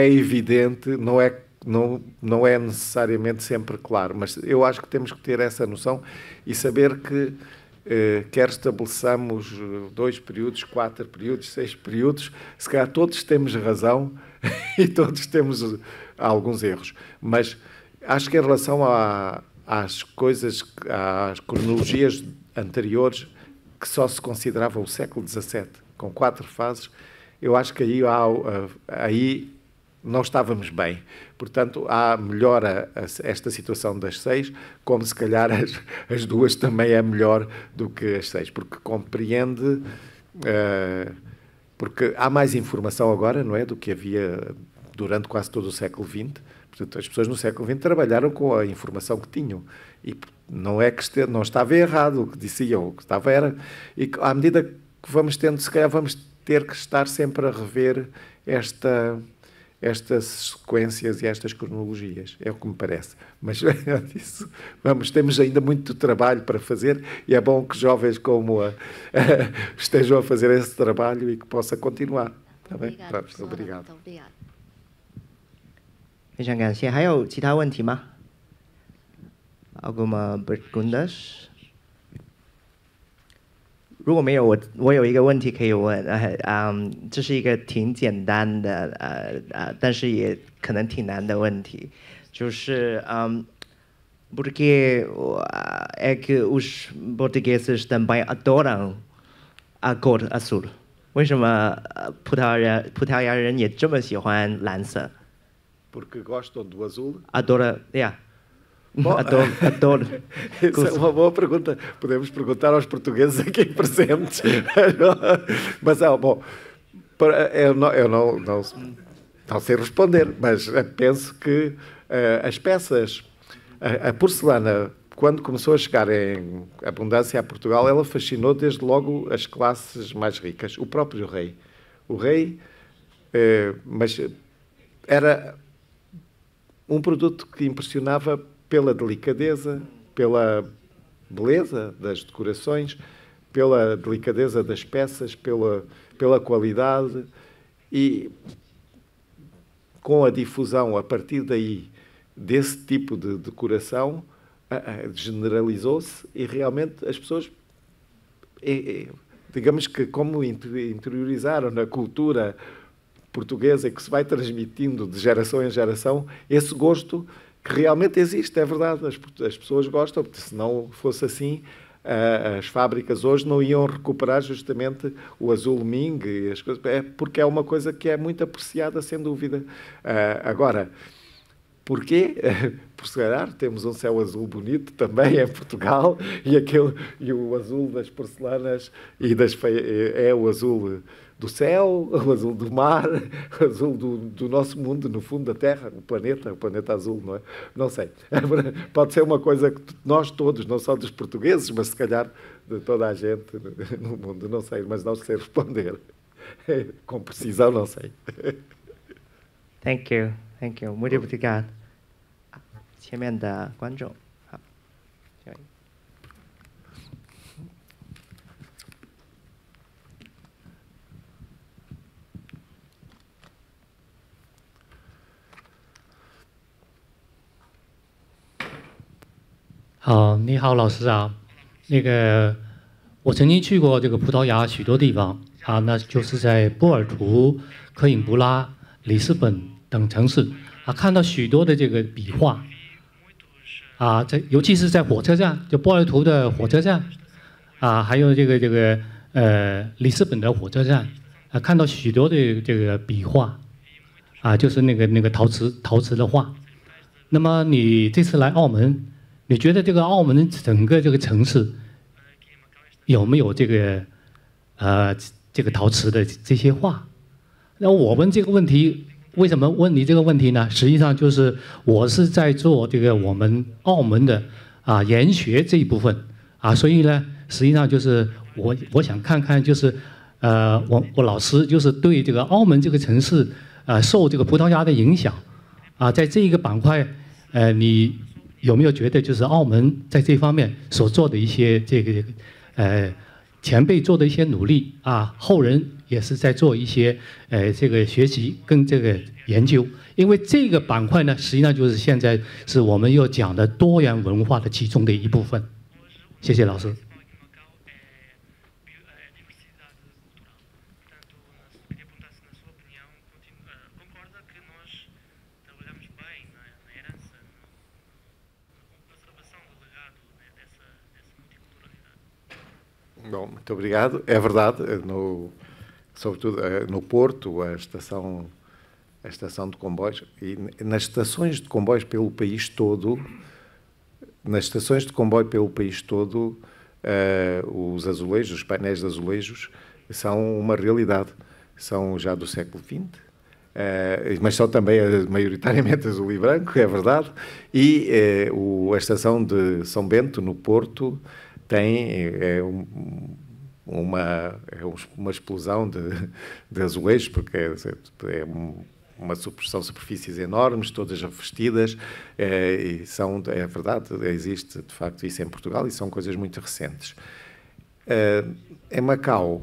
evidente, não é necessariamente sempre claro. Mas eu acho que temos que ter essa noção e saber que quer estabeleçamos 2 períodos, 4 períodos, 6 períodos, se calhar todos temos razão e todos temos alguns erros. Mas acho que em relação às cronologias anteriores, que só se considerava o século XVII, com 4 fases, eu acho que aí não estávamos bem. Portanto, melhora esta situação das 6, como se calhar as 2 também é melhor do que as 6, porque compreende, porque há mais informação agora, não é, do que havia durante quase todo o século XX. Portanto, as pessoas no século XX trabalharam com a informação que tinham. E não é que não estava errado o que diziam, o que estava era... E à medida que vamos tendo, se calhar vamos ter que estar sempre a rever estas sequências e estas cronologias, é o que me parece. Mas temos ainda muito trabalho para fazer e é bom que jovens como estejam a fazer esse trabalho e que possa continuar. Está bem? Obrigado. Muito obrigado. 非常感谢。还有其他问题吗 ？Alguma perguntas？ 如果没有，我有一个问题可以问，这是一个挺简单的，但是也可能挺难的问题，就是porque é que os portugueses também adoram a cor azul？ 为什么葡萄牙人也这么喜欢蓝色 ？Porque gostam do azul? Adoro. Isso é uma boa pergunta. Podemos perguntar aos portugueses aqui presentes. Mas, bom, eu não sei responder, mas penso que as peças, a porcelana, quando começou a chegar em abundância a Portugal, ela fascinou desde logo as classes mais ricas, o próprio rei. O rei, mas era um produto que impressionava pela delicadeza, pela beleza das decorações, pela delicadeza das peças, pela qualidade e com a difusão a partir daí desse tipo de decoração generalizou-se e realmente as pessoas, digamos que como interiorizaram na cultura portuguesa e que se vai transmitindo de geração em geração, esse gosto que realmente existe, é verdade, as pessoas gostam, porque se não fosse assim, as fábricas hoje não iam recuperar justamente o azul Ming e as coisas, porque é uma coisa que é muito apreciada, sem dúvida. Agora, porquê? Por se calhar temos um céu azul bonito também em Portugal e o azul das porcelanas é o azul do céu, o azul do mar, o azul do nosso mundo, no fundo da Terra, o planeta azul, não é? Não sei. Pode ser uma coisa que nós todos, não só dos portugueses, mas se calhar de toda a gente no mundo, não sei, mas não sei responder. Com precisão, não sei. Thank you. Muito obrigado. 前面的观众，好，下一位。你好，老师啊，我曾经去过这个葡萄牙许多地方啊，那就是在波尔图、科隐布拉、里斯本等城市看到许多的这个笔画尤其是在火车站，就波尔图的火车站还有这个里斯本的火车站看到许多的这个笔画就是那个陶瓷的画。那么你这次来澳门，你觉得这个澳门整个这个城市有没有这个陶瓷的这些画？那我问这个问题，为什么问你这个问题呢？实际上就是我是在做这个我们澳门的研学这一部分所以呢，实际上就是我想看看，就是我老师就是对这个澳门这个城市受这个葡萄牙的影响在这一个板块你有没有觉得就是澳门在这方面所做的一些这个前辈做的一些努力后人也是在做一些这个学习跟这个研究，因为这个板块呢，实际上就是现在是我们要讲的多元文化的其中的一部分。谢谢老师。Bom, muito obrigado. É verdade, sobretudo no Porto, a estação de comboios, e nas estações de comboios pelo país todo, os azulejos, os painéis de azulejos, são uma realidade. São já do século XX, mas são também maioritariamente azul e branco, é verdade. E a estação de São Bento, no Porto, tem uma explosão de azulejos, porque são superfícies enormes, todas revestidas, e é verdade, existe de facto isso em Portugal, e são coisas muito recentes. Em Macau,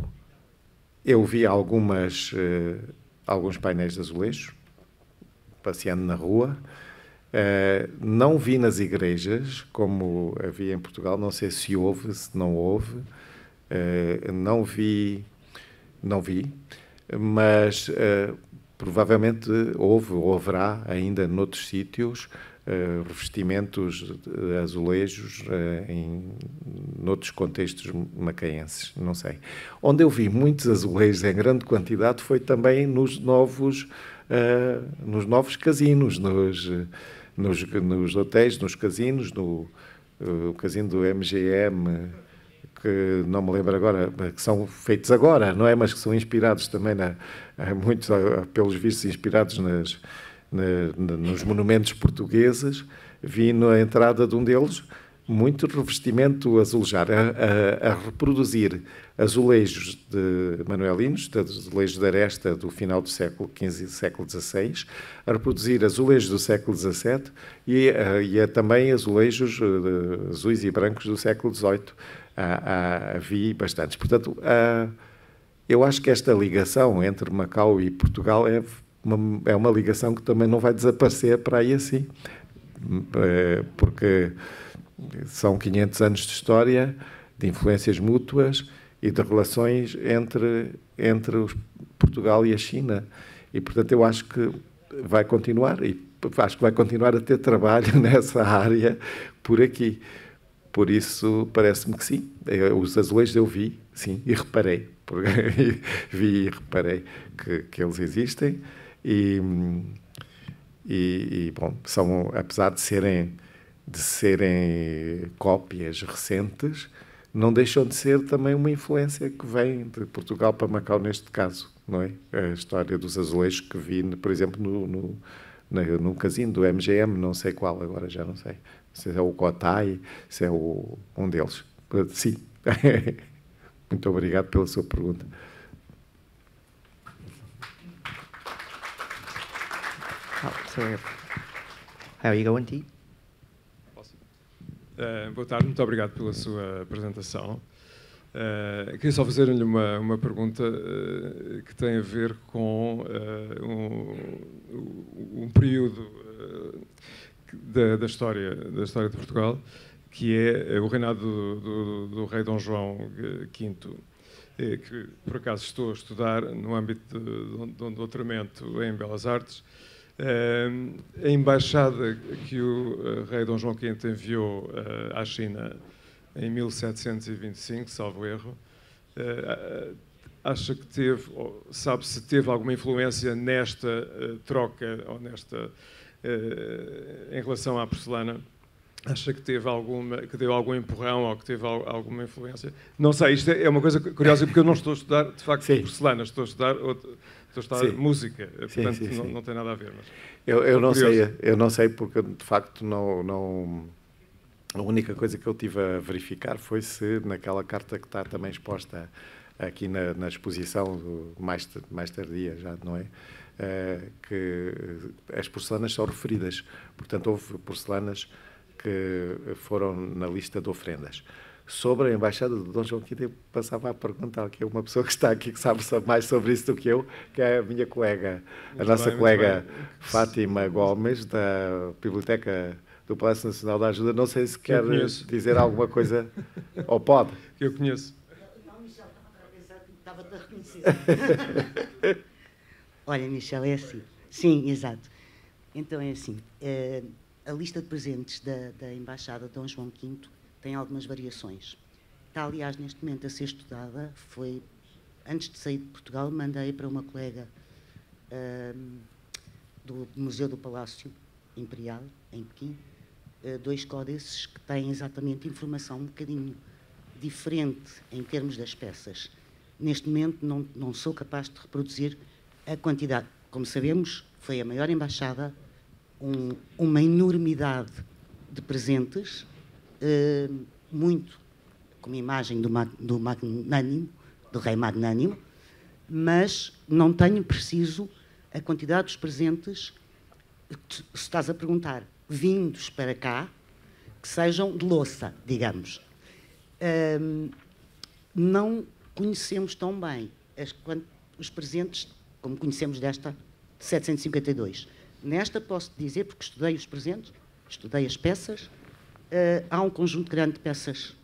eu vi alguns painéis de azulejos, passeando na rua. Não vi nas igrejas, como havia em Portugal, não sei se houve, se não houve, não vi, mas provavelmente houve ou haverá ainda noutros sítios revestimentos de azulejos noutros contextos macaenses, não sei. Onde eu vi muitos azulejos em grande quantidade foi também nos novos casinos, nos hotéis, nos casinos, no casino do MGM, que não me lembro agora, que são feitos agora, não é? Mas que são inspirados também, muitos, pelos vistos, inspirados nos monumentos portugueses. Vi na entrada de um deles muito revestimento azulejar, a reproduzir azulejos manuelinos, azulejos de aresta do final do século XV e século XVI, a reproduzir azulejos do século XVII e também azulejos azuis e brancos do século XVIII. Vi bastantes. Portanto, eu acho que esta ligação entre Macau e Portugal é uma ligação que também não vai desaparecer para aí assim, porque são 500 anos de história, de influências mútuas e de relações entre Portugal e a China. E, portanto, eu acho que vai continuar, e acho que vai continuar a ter trabalho nessa área por aqui. Por isso, parece-me que sim. Os azulejos eu vi, sim, e reparei. Vi e reparei que eles existem. E bom, apesar de serem cópias recentes, não deixam de ser também uma influência que vem de Portugal para Macau, neste caso, não é? A história dos azulejos que vi, por exemplo, no casino do MGM, não sei qual agora, já não sei. Se é o Cotai, se é um deles. Sim. Muito obrigado pela sua pergunta. How are you going, T? Boa tarde, muito obrigado pela sua apresentação. Queria só fazer-lhe uma pergunta que tem a ver com um período da história de Portugal, que é o reinado do rei Dom João V, que por acaso estou a estudar no âmbito de um doutoramento em Belas Artes, A embaixada que o rei Dom João V enviou à China em 1725, salvo erro, acha que teve, ou sabe se teve alguma influência nesta troca, ou nesta, em relação à porcelana? Acha que teve que deu algum empurrão ou que teve alguma influência? Não sei, isto é uma coisa curiosa porque eu não estou a estudar, de facto, porcelana, estou a estudar música, portanto sim. Não tem nada a ver. Mas eu não sei porque, de facto, não... A única coisa que eu tive a verificar foi se naquela carta que está também exposta aqui na exposição mais tardia, já não é? Que as porcelanas são referidas. Portanto, houve porcelanas que foram na lista de ofrendas. Sobre a Embaixada de Dom João V, eu passava a perguntar, que é uma pessoa que está aqui que sabe mais sobre isso do que eu, que é a minha colega, nossa colega Fátima Gomes, da Biblioteca do Palácio Nacional da Ajuda. Não sei se quer dizer alguma coisa, ou pode. Que eu conheço. Não, Michel, estava-te a reconhecer. Olha, Michel, é assim. Sim, exato. Então é assim, a lista de presentes da Embaixada de Dom João V tem algumas variações. Está, aliás, neste momento a ser estudada. Foi, antes de sair de Portugal, mandei para uma colega do Museu do Palácio Imperial, em Pequim, 2 códices que têm exatamente informação um bocadinho diferente em termos das peças. Neste momento não sou capaz de reproduzir a quantidade. Como sabemos, foi a maior embaixada, uma enormidade de presentes, muito com a imagem do magnânimo, do rei magnânimo, mas não tenho preciso a quantidade dos presentes, se estás a perguntar, vindos para cá, que sejam de louça, digamos. Não conhecemos tão bem os presentes como conhecemos desta de 752. Nesta posso dizer, porque estudei os presentes, estudei as peças, há um conjunto grande de peças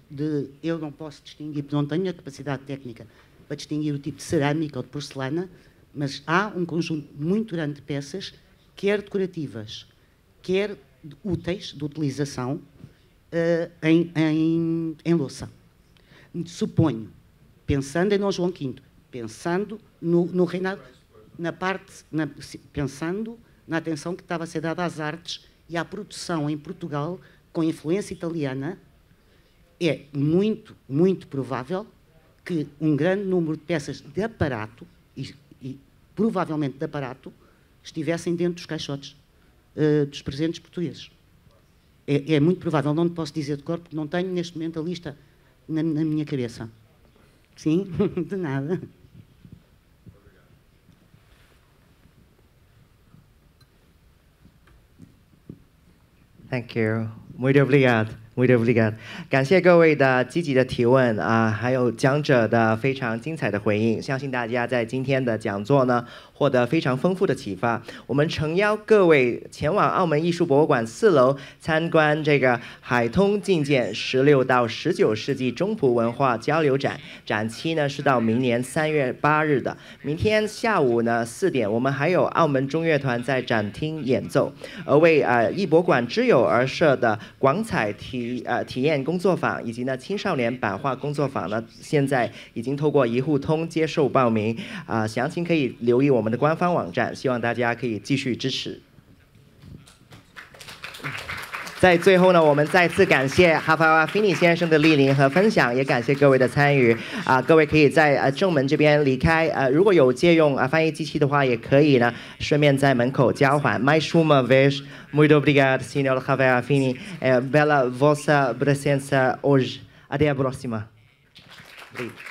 eu não posso distinguir, porque não tenho a capacidade técnica para distinguir o tipo de cerâmica ou de porcelana, mas há um conjunto muito grande de peças, quer decorativas, quer úteis de utilização em louça. Suponho, pensando em Dom João V, pensando no reinado, pensando na atenção que estava a ser dada às artes e à produção em Portugal com influência italiana, é muito, muito provável que um grande número de peças de aparato, e provavelmente de aparato, estivessem dentro dos caixotes dos presentes portugueses. É muito provável, não te posso dizer de cor, porque não tenho neste momento a lista na minha cabeça. Sim, de nada. Thank you. Muito obrigado. Muito obrigado，感谢各位的积极的提问还有讲者的非常精彩的回应，相信大家在今天的讲座呢获得非常丰富的启发。我们诚邀各位前往澳门艺术博物馆4楼参观这个海通进谏16到19世纪中葡文化交流展，展期呢是到明年3月8日的。明天下午呢4点，我们还有澳门中乐团在展厅演奏，而为艺博馆之友而设的广彩体验工作坊以及呢青少年版画工作坊呢，现在已经透过一户通接受报名详情可以留意我们的官方网站，希望大家可以继续支持。在最后呢，我们再次感谢哈法瓦菲尼先生的莅临和分享，也感谢各位的参与各位可以在正门这边离开如果有借用翻译机器的话，也可以呢顺便在门口交还。Mais uma vez, muito obrigado, senhor Rafael Fini, pela vossa presença hoje. Até a próxima. Obrigado.